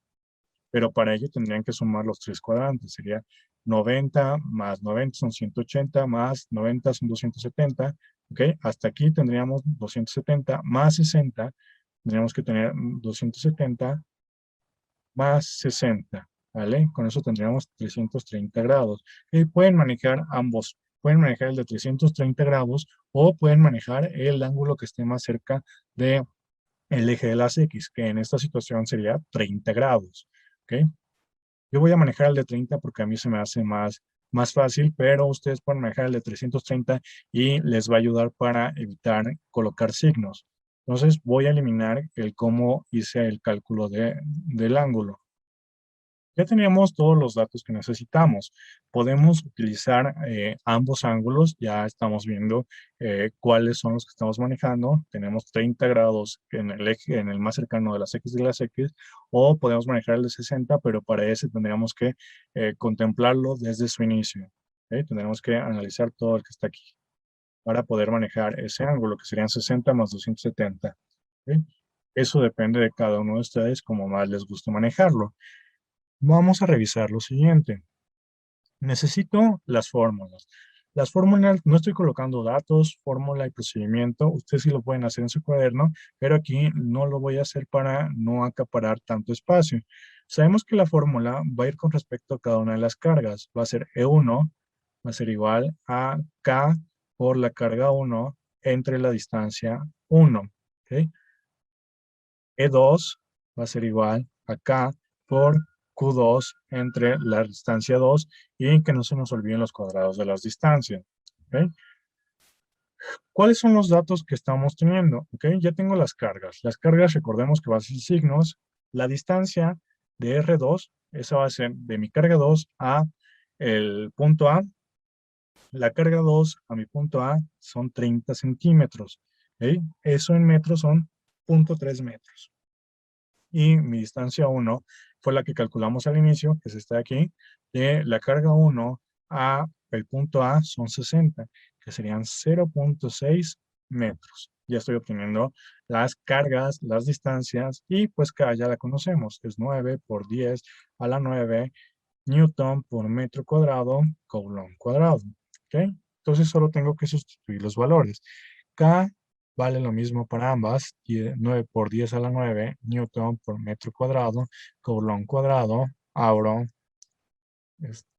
Pero para ello tendrían que sumar los tres cuadrantes. Sería 90 más 90 son 180, más 90 son 270, ¿ok? Hasta aquí tendríamos 270 más 60, tendríamos que tener 270 más 60, ¿vale? Con eso tendríamos 330 grados. Y pueden manejar ambos. Pueden manejar el de 330 grados o pueden manejar el ángulo que esté más cerca de el eje de las X, que en esta situación sería 30 grados. ¿Ok? Yo voy a manejar el de 30 porque a mí se me hace más fácil, pero ustedes pueden manejar el de 330 y les va a ayudar para evitar colocar signos. Entonces voy a eliminar el cómo hice el cálculo del ángulo. Ya tenemos todos los datos que necesitamos. Podemos utilizar ambos ángulos. Ya estamos viendo cuáles son los que estamos manejando. Tenemos 30 grados en el eje, en el más cercano de las X de las X, o podemos manejar el de 60, pero para ese tendríamos que contemplarlo desde su inicio. ¿Ok? Tendremos que analizar todo el que está aquí para poder manejar ese ángulo, que serían 60 más 270. ¿Ok? Eso depende de cada uno de ustedes, como más les guste manejarlo. Vamos a revisar lo siguiente. Necesito las fórmulas. Las fórmulas, no estoy colocando datos, fórmula y procedimiento. Ustedes sí lo pueden hacer en su cuaderno, pero aquí no lo voy a hacer para no acaparar tanto espacio. Sabemos que la fórmula va a ir con respecto a cada una de las cargas. Va a ser E1, va a ser igual a K por la carga 1 entre la distancia 1. ¿Ok? E2 va a ser igual a K por Q2 entre la distancia 2 y que no se nos olviden los cuadrados de las distancias. ¿Ok? ¿Cuáles son los datos que estamos teniendo? ¿Ok? Ya tengo las cargas. Las cargas, recordemos que va a ser signos. La distancia de R2, esa va a ser de mi carga 2 a el punto A. La carga 2 a mi punto A son 30 centímetros. ¿Ok? Eso en metros son 0.3 metros. Y mi distancia 1 fue la que calculamos al inicio, que es esta de aquí, de la carga 1 a el punto A son 60, que serían 0.6 metros. Ya estoy obteniendo las cargas, las distancias, y pues K ya la conocemos, es 9 por 10 a la 9 newton por metro cuadrado, coulomb cuadrado. ¿Ok? Entonces solo tengo que sustituir los valores. K vale lo mismo para ambas, 9 por 10 a la 9 newton por metro cuadrado, coulomb cuadrado, abro,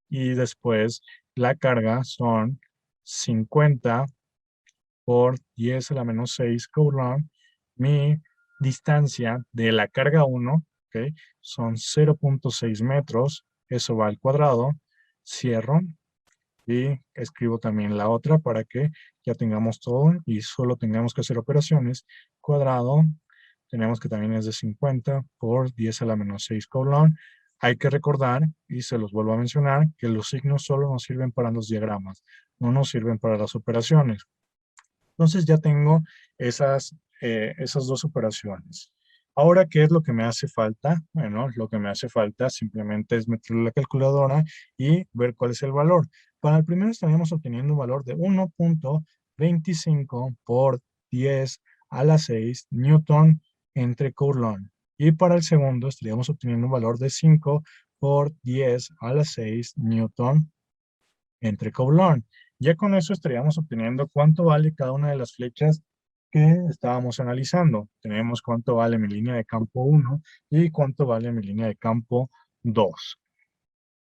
y después la carga son 50 por 10 a la menos 6 coulomb. Mi distancia de la carga 1, ¿ok? Son 0.6 metros, eso va al cuadrado, cierro y escribo también la otra para que ya tengamos todo y solo tengamos que hacer operaciones. Cuadrado, tenemos que también es de 50 por 10 a la menos 6 coulomb. Hay que recordar, y se los vuelvo a mencionar, que los signos solo nos sirven para los diagramas, no nos sirven para las operaciones. Entonces ya tengo esas dos operaciones. Ahora, ¿qué es lo que me hace falta? Bueno, lo que me hace falta simplemente es meterle la calculadora y ver cuál es el valor. Para el primero estaríamos obteniendo un valor de 1.25 por 10 a la 6 newton entre coulomb. Y para el segundo estaríamos obteniendo un valor de 5 por 10 a la 6 newton entre coulomb. Ya con eso estaríamos obteniendo cuánto vale cada una de las flechas que estábamos analizando. Tenemos cuánto vale mi línea de campo 1 y cuánto vale mi línea de campo 2.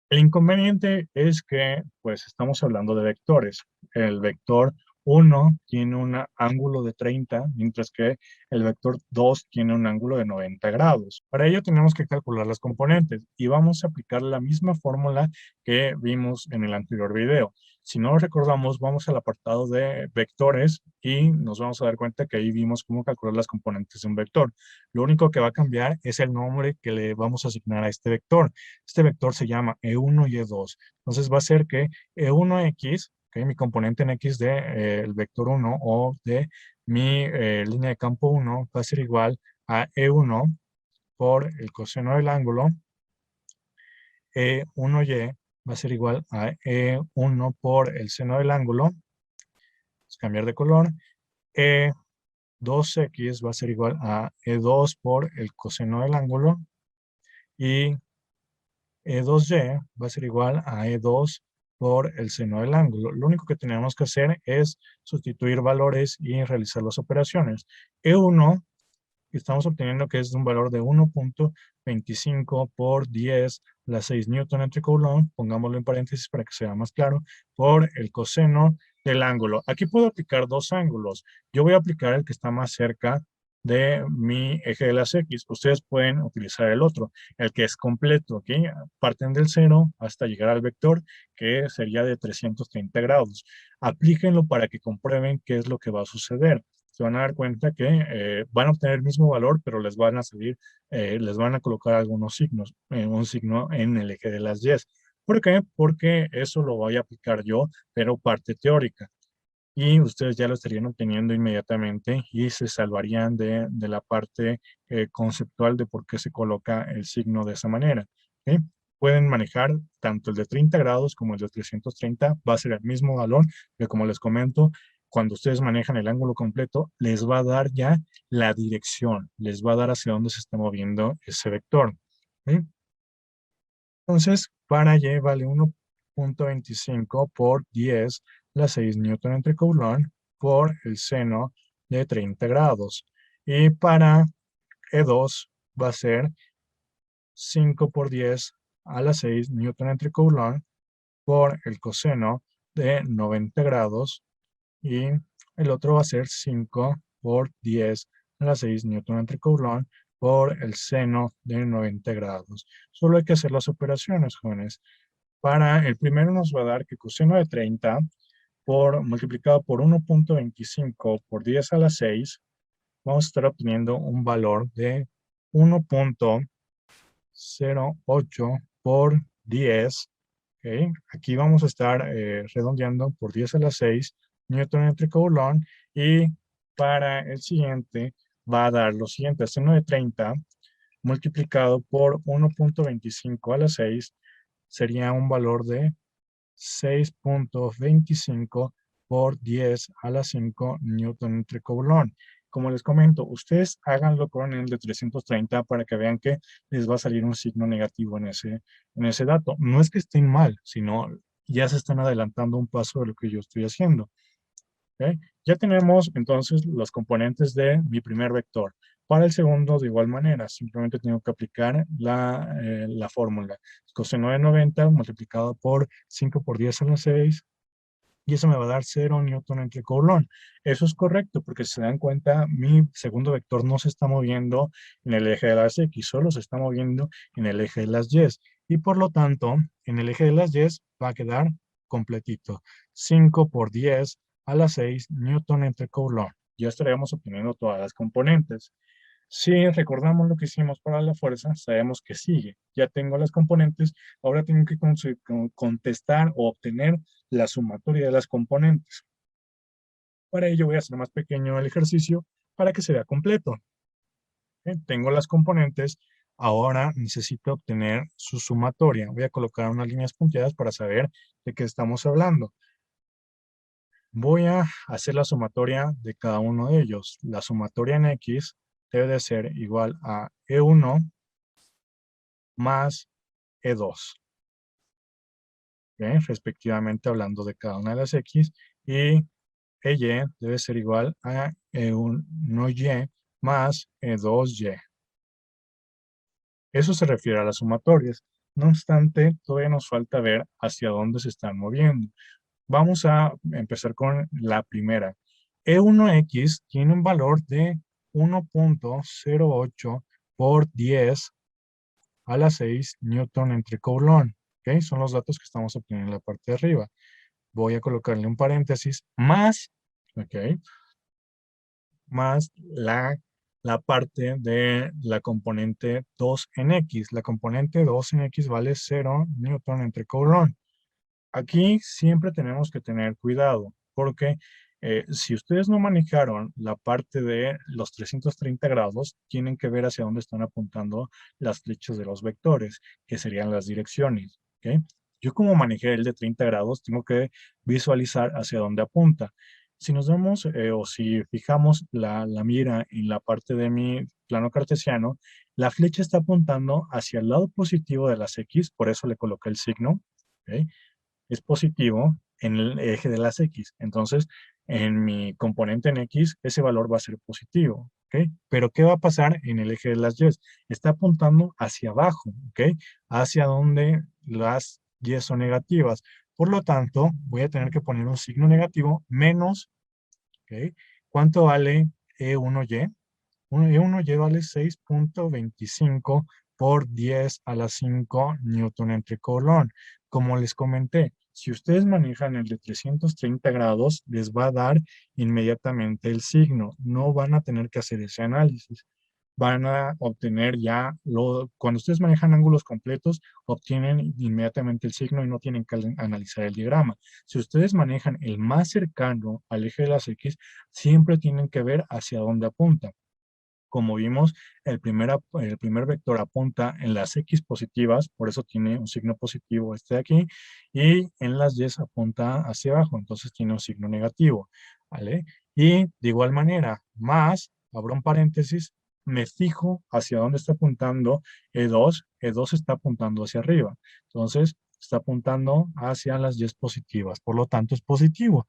El inconveniente es que, pues, estamos hablando de vectores. El vector 1 tiene un ángulo de 30, mientras que el vector 2 tiene un ángulo de 90 grados. Para ello tenemos que calcular las componentes y vamos a aplicar la misma fórmula que vimos en el anterior video. Si no lo recordamos, vamos al apartado de vectores y nos vamos a dar cuenta que ahí vimos cómo calcular las componentes de un vector. Lo único que va a cambiar es el nombre que le vamos a asignar a este vector. Este vector se llama E1 y E2. Entonces va a ser que E1X, que mi componente en X de el vector 1 o de mi línea de campo 1 va a ser igual a E1 por el coseno del ángulo. E1Y va a ser igual a E1 por el seno del ángulo. Vamos a cambiar de color. E2X va a ser igual a E2 por el coseno del ángulo. Y E2Y va a ser igual a E2 por el seno del ángulo. Lo único que tenemos que hacer es sustituir valores y realizar las operaciones. E1, estamos obteniendo que es un valor de 1.25 por 10 la 6 newton entre coulomb, pongámoslo en paréntesis para que sea más claro, por el coseno del ángulo. Aquí puedo aplicar dos ángulos. Yo voy a aplicar el que está más cerca de mi eje de las X. Ustedes pueden utilizar el otro, el que es completo, ¿ok? Parten del cero hasta llegar al vector, que sería de 330 grados. Aplíquenlo para que comprueben qué es lo que va a suceder. se van a dar cuenta que van a obtener el mismo valor, pero les van a salir, les van a colocar algunos signos, un signo en el eje de las Y. ¿Por qué? Porque eso lo voy a aplicar yo, pero parte teórica. Y ustedes ya lo estarían obteniendo inmediatamente y se salvarían de la parte conceptual de por qué se coloca el signo de esa manera. ¿Ok? Pueden manejar tanto el de 30 grados como el de 330, va a ser el mismo valor, que como les comento, cuando ustedes manejan el ángulo completo, les va a dar ya la dirección, les va a dar hacia dónde se está moviendo ese vector. ¿Ok? Entonces, para Y vale 1.25 por 10 la 6 newton entre Coulomb por el seno de 30 grados. Y para E2 va a ser 5 por 10 a la 6 newton entre Coulomb por el coseno de 90 grados. Y el otro va a ser 5 por 10 a la 6 newton entre Coulomb por el seno de 90 grados. Solo hay que hacer las operaciones, jóvenes. Para el primero nos va a dar que coseno de 30 multiplicado por 1.25 por 10 a la 6, vamos a estar obteniendo un valor de 1.08 por 10. ¿Okay? Aquí vamos a estar redondeando por 10 a la 6 newton entre Coulomb, y para el siguiente va a dar lo siguiente: seno de 30 multiplicado por 1.25 a la 6 sería un valor de 6.25 por 10 a la 5 newton entre Coulomb. Como les comento, ustedes háganlo con el de 330 para que vean que les va a salir un signo negativo en ese dato. No es que estén mal, sino ya se están adelantando un paso de lo que yo estoy haciendo. ¿Okay? Ya tenemos entonces los componentes de mi primer vector. Para el segundo, de igual manera, simplemente tengo que aplicar la fórmula. Coseno de 90 multiplicado por 5 por 10 a la 6, y eso me va a dar 0 newton entre Coulomb. Eso es correcto, porque si se dan cuenta, mi segundo vector no se está moviendo en el eje de las X, solo se está moviendo en el eje de las Y. Y por lo tanto, en el eje de las Y va a quedar completito. 5 por 10 a la 6 newton entre Coulomb. Ya estaríamos obteniendo todas las componentes. Si recordamos lo que hicimos para la fuerza, sabemos que sigue. Ya tengo las componentes, ahora tengo que contestar o obtener la sumatoria de las componentes. Para ello voy a hacer más pequeño el ejercicio para que se vea completo. Tengo las componentes, ahora necesito obtener su sumatoria. Voy a colocar unas líneas punteadas para saber de qué estamos hablando. Voy a hacer la sumatoria de cada uno de ellos. La sumatoria en X debe de ser igual a E1 más E2. ¿Okay? Respectivamente hablando de cada una de las X, y EY debe ser igual a E1Y más E2Y. Eso se refiere a las sumatorias. No obstante, todavía nos falta ver hacia dónde se están moviendo. Vamos a empezar con la primera. E1X tiene un valor de 1.08 por 10 a la 6 newton entre Coulomb. ¿Okay? Son los datos que estamos obteniendo en la parte de arriba. Voy a colocarle un paréntesis más, ¿ok? Más la parte de la componente 2 en X. La componente 2 en X vale 0 newton entre Coulomb. Aquí siempre tenemos que tener cuidado, porque si ustedes no manejaron la parte de los 330 grados, tienen que ver hacia dónde están apuntando las flechas de los vectores, que serían las direcciones. ¿Okay? Yo como manejé el de 30 grados, tengo que visualizar hacia dónde apunta. Si nos vemos o si fijamos la mira en la parte de mi plano cartesiano, la flecha está apuntando hacia el lado positivo de las X, por eso le coloqué el signo. ¿Okay? Es positivo en el eje de las X. Entonces, en mi componente en X, ese valor va a ser positivo. ¿Ok? Pero, ¿qué va a pasar en el eje de las Y? Está apuntando hacia abajo. ¿Ok? Hacia donde las Y son negativas. Por lo tanto, voy a tener que poner un signo negativo menos. ¿Ok? ¿Cuánto vale E1Y? E1Y vale 6.25 por 10 a la 5 newton entre Coulomb. Como les comenté, si ustedes manejan el de 330 grados, les va a dar inmediatamente el signo. No van a tener que hacer ese análisis. Van a obtener cuando ustedes manejan ángulos completos, obtienen inmediatamente el signo y no tienen que analizar el diagrama. Si ustedes manejan el más cercano al eje de las X, siempre tienen que ver hacia dónde apunta. Como vimos, el primer vector apunta en las X positivas, por eso tiene un signo positivo este de aquí, y en las Y apunta hacia abajo, entonces tiene un signo negativo, ¿vale? Y de igual manera, más, abro un paréntesis, me fijo hacia dónde está apuntando E2, E2 está apuntando hacia arriba, entonces está apuntando hacia las Y positivas, por lo tanto es positivo.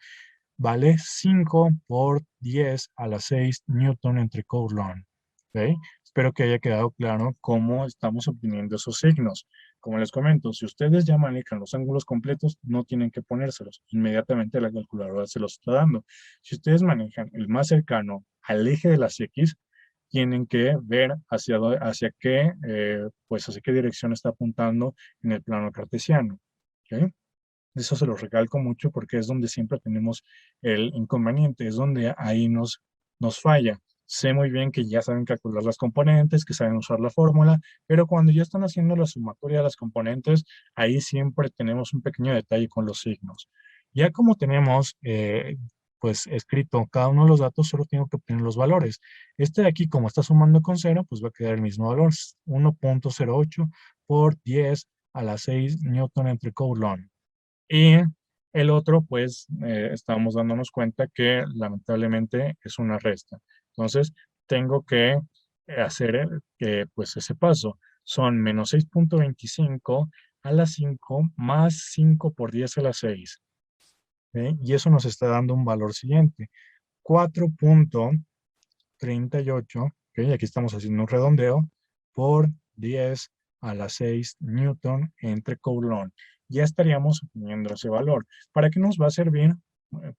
Vale 5 por 10 a la 6 Newton entre Coulomb. ¿Ok? Espero que haya quedado claro cómo estamos obteniendo esos signos. Como les comento, si ustedes ya manejan los ángulos completos, no tienen que ponérselos. Inmediatamente la calculadora se los está dando. Si ustedes manejan el más cercano al eje de las X, tienen que ver hacia qué, pues hacia qué dirección está apuntando en el plano cartesiano. ¿Ok? Eso se los recalco mucho porque es donde siempre tenemos el inconveniente, es donde ahí nos falla. Sé muy bien que ya saben calcular las componentes, que saben usar la fórmula, pero cuando ya están haciendo la sumatoria de las componentes, ahí siempre tenemos un pequeño detalle con los signos. Ya como tenemos pues escrito cada uno de los datos, solo tengo que obtener los valores. Este de aquí, como está sumando con 0, pues va a quedar el mismo valor, 1.08 por 10 a la 6 Newton entre Coulomb. Y el otro, pues, estamos dándonos cuenta que lamentablemente es una resta. Entonces, tengo que hacer pues, ese paso. Son menos 6.25 a la 5 más 5 por 10 a la 6. ¿Ok? Y eso nos está dando un valor siguiente. 4.38, ¿ok? Aquí estamos haciendo un redondeo, por 10 a la 6 Newton entre Coulomb. Ya estaríamos obteniendo ese valor. ¿Para qué nos va a servir?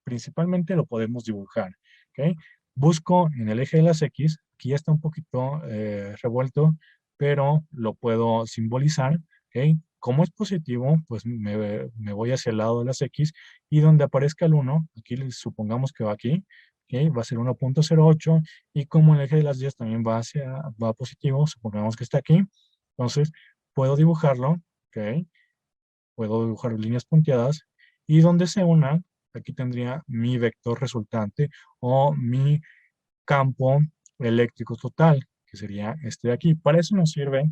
Principalmente lo podemos dibujar, ¿ok? Busco en el eje de las X, aquí ya está un poquito revuelto, pero lo puedo simbolizar, ¿ok? Como es positivo, pues me voy hacia el lado de las X y donde aparezca el 1, aquí supongamos que va aquí, ¿ok? Va a ser 1.08 y como el eje de las 10 también va positivo, supongamos que está aquí, entonces puedo dibujarlo, ¿ok? Puedo dibujar líneas punteadas y donde se una, aquí tendría mi vector resultante o mi campo eléctrico total, que sería este de aquí. Para eso nos sirve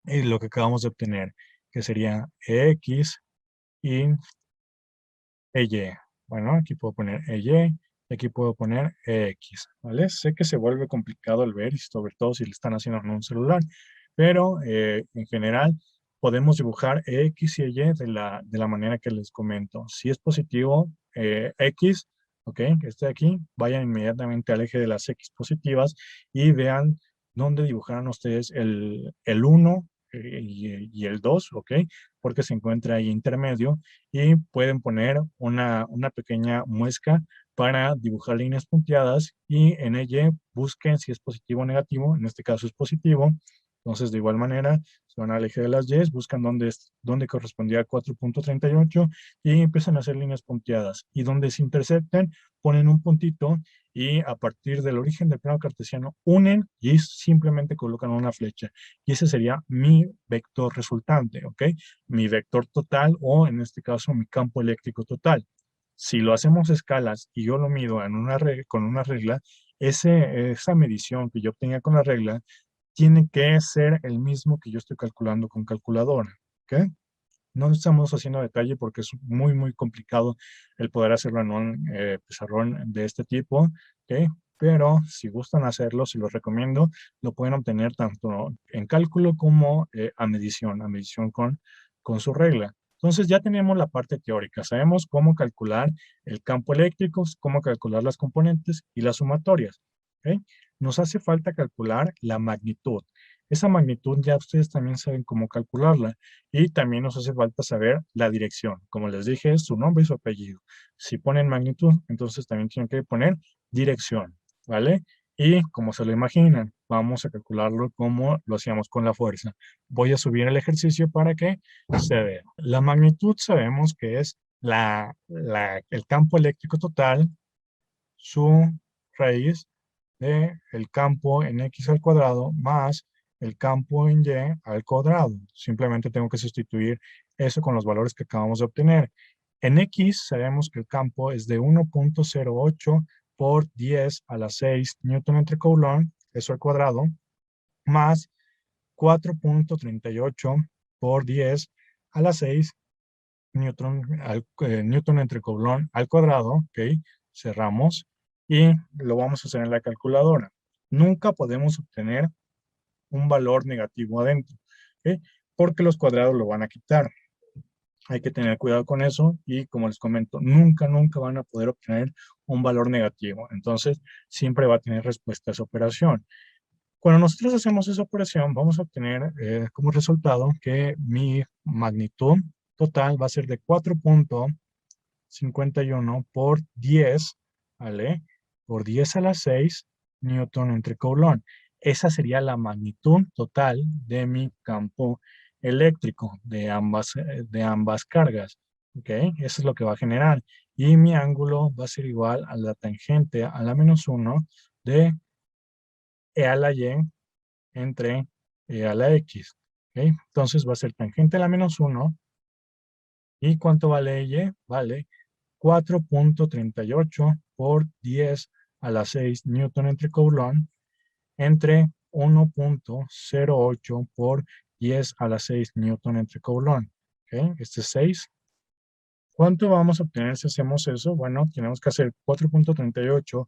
lo que acabamos de obtener, que sería X y EY. Bueno, aquí puedo poner EY y aquí puedo poner EX, ¿vale? Sé que se vuelve complicado el ver y sobre todo si le están haciendo en un celular, pero en general podemos dibujar X y Y de la manera que les comento. Si es positivo, X, ¿ok? Que esté aquí, vayan inmediatamente al eje de las X positivas y vean dónde dibujaron ustedes el 1 y el 2, ¿ok? Porque se encuentra ahí intermedio y pueden poner una pequeña muesca para dibujar líneas punteadas y en ella busquen si es positivo o negativo, en este caso es positivo, entonces de igual manera se van al eje de las Y, buscan dónde correspondía a 4.38 y empiezan a hacer líneas punteadas y donde se intersecten ponen un puntito y a partir del origen del plano cartesiano unen y simplemente colocan una flecha y ese sería mi vector resultante, ¿ok? Mi vector total o en este caso mi campo eléctrico total. Si lo hacemos a escalas y yo lo mido con una regla, esa medición que yo obtenga con la regla tiene que ser el mismo que yo estoy calculando con calculadora. ¿Ok? No estamos haciendo detalle porque es muy, muy complicado el poder hacerlo en un pizarrón de este tipo. ¿Ok? Pero si gustan hacerlo, si los recomiendo, lo pueden obtener tanto en cálculo como a medición con su regla. Entonces ya tenemos la parte teórica, sabemos cómo calcular el campo eléctrico, cómo calcular las componentes y las sumatorias. ¿Ok? Nos hace falta calcular la magnitud. Esa magnitud ya ustedes también saben cómo calcularla y también nos hace falta saber la dirección. Como les dije, es su nombre y su apellido. Si ponen magnitud, entonces también tienen que poner dirección, ¿vale? Y como se lo imaginan, vamos a calcularlo como lo hacíamos con la fuerza. Voy a subir el ejercicio para que se vea. La magnitud sabemos que es el campo eléctrico total, su raíz de el campo en x al cuadrado más el campo en y al cuadrado. Simplemente tengo que sustituir eso con los valores que acabamos de obtener. En x sabemos que el campo es de 1.08 por 10 a la 6 newton entre coulomb, eso al cuadrado, más 4.38 por 10 a la 6 newton entre coulomb al cuadrado, ¿ok? Cerramos y lo vamos a hacer en la calculadora. Nunca podemos obtener un valor negativo adentro, ¿ok? Porque los cuadrados lo van a quitar. Hay que tener cuidado con eso y como les comento, nunca van a poder obtener un valor negativo. Entonces, siempre va a tener respuesta a esa operación. Cuando nosotros hacemos esa operación, vamos a obtener como resultado que mi magnitud total va a ser de 4.51 por 10, ¿vale? Por 10 a la 6 newton entre coulomb. Esa sería la magnitud total de mi campo eléctrico de ambas cargas, ¿ok? Eso es lo que va a generar. Y mi ángulo va a ser igual a la tangente a la menos 1 de E a la Y entre E a la X, ¿ok? Entonces va a ser tangente a la menos 1. ¿Y cuánto vale Y? Vale 4.38 por 10 a la 6 newton entre coulomb entre 1.08 por 10 a la 6 newton entre coulomb. ¿Ok? Este es 6. ¿Cuánto vamos a obtener si hacemos eso? Bueno, tenemos que hacer 4.38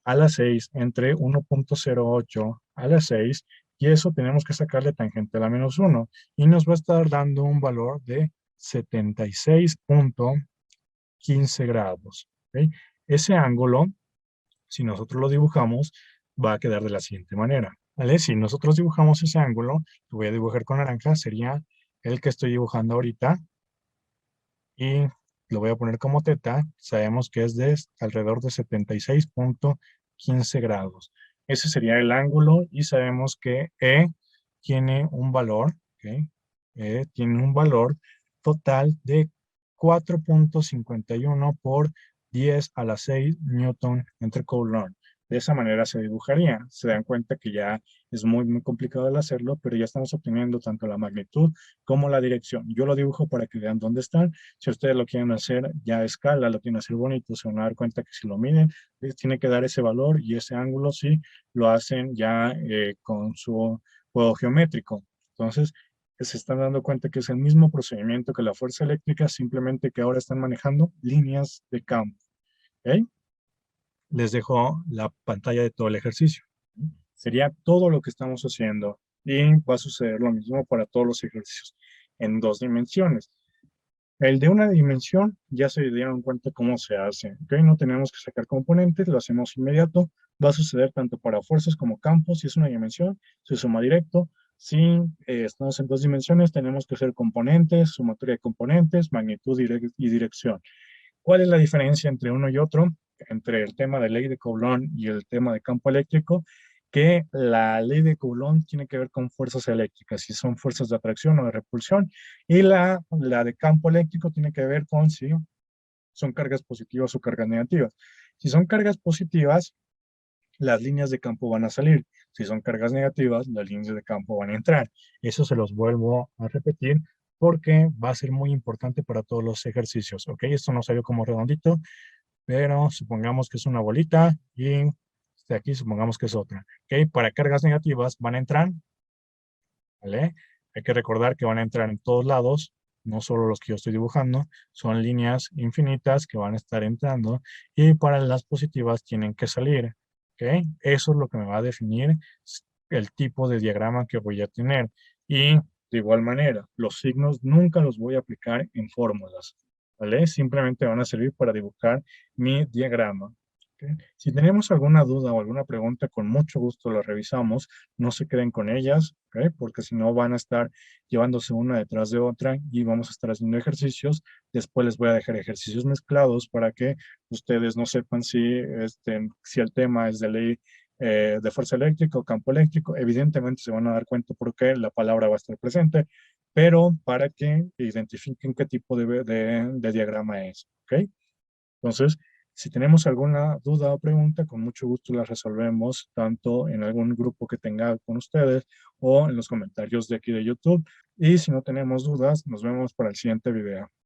a la 6 entre 1.08 a la 6 y eso tenemos que sacarle tangente a la menos 1 y nos va a estar dando un valor de 76.15 grados. ¿Ok? Ese ángulo, si nosotros lo dibujamos, va a quedar de la siguiente manera. ¿Vale? Si nosotros dibujamos ese ángulo, lo voy a dibujar con naranja, sería el que estoy dibujando ahorita y lo voy a poner como teta. Sabemos que es de alrededor de 76.15 grados. Ese sería el ángulo y sabemos que E tiene un valor, ¿ok? E tiene un valor total de 4.51 por 10 a la 6 newton entre coulomb. De esa manera se dibujaría. Se dan cuenta que ya es muy complicado el hacerlo, pero ya estamos obteniendo tanto la magnitud como la dirección. Yo lo dibujo para que vean dónde están. Si ustedes lo quieren hacer ya a escala, lo quieren hacer bonito, se van a dar cuenta que si lo miden, les tiene que dar ese valor y ese ángulo si lo hacen ya con su juego geométrico. Entonces, se están dando cuenta que es el mismo procedimiento que la fuerza eléctrica, simplemente que ahora están manejando líneas de campo. ¿Ok? Les dejo la pantalla de todo el ejercicio. Sería todo lo que estamos haciendo y va a suceder lo mismo para todos los ejercicios en dos dimensiones. El de una dimensión ya se dieron cuenta cómo se hace, ¿ok? No tenemos que sacar componentes, lo hacemos inmediato. Va a suceder tanto para fuerzas como campos. Si es una dimensión, se suma directo. Si estamos en dos dimensiones, tenemos que hacer componentes, sumatoria de componentes, magnitud y dirección. ¿Cuál es la diferencia entre uno y otro? Entre el tema de ley de Coulomb y el tema de campo eléctrico, que la ley de Coulomb tiene que ver con fuerzas eléctricas, si son fuerzas de atracción o de repulsión, y la de campo eléctrico tiene que ver con si son cargas positivas o cargas negativas. Si son cargas positivas, las líneas de campo van a salir. Si son cargas negativas, las líneas de campo van a entrar. Eso se los vuelvo a repetir porque va a ser muy importante para todos los ejercicios, ¿ok? Esto no salió como redondito, pero supongamos que es una bolita y de aquí supongamos que es otra, ¿ok? Para cargas negativas van a entrar, ¿vale? Hay que recordar que van a entrar en todos lados, no solo los que yo estoy dibujando, son líneas infinitas que van a estar entrando y para las positivas tienen que salir, ¿ok? Eso es lo que me va a definir el tipo de diagrama que voy a tener. Y de igual manera, los signos nunca los voy a aplicar en fórmulas, ¿vale? Simplemente van a servir para dibujar mi diagrama. ¿Ok? Si tenemos alguna duda o alguna pregunta, con mucho gusto la revisamos. No se queden con ellas, ¿ok? Porque si no van a estar llevándose una detrás de otra y vamos a estar haciendo ejercicios. Después les voy a dejar ejercicios mezclados para que ustedes no sepan si el tema es de ley de fuerza eléctrica o campo eléctrico, evidentemente se van a dar cuenta por qué la palabra va a estar presente, pero para que identifiquen qué tipo de diagrama es, ¿ok? Entonces, si tenemos alguna duda o pregunta, con mucho gusto la resolvemos tanto en algún grupo que tenga con ustedes o en los comentarios de aquí de YouTube. Y si no tenemos dudas, nos vemos para el siguiente video.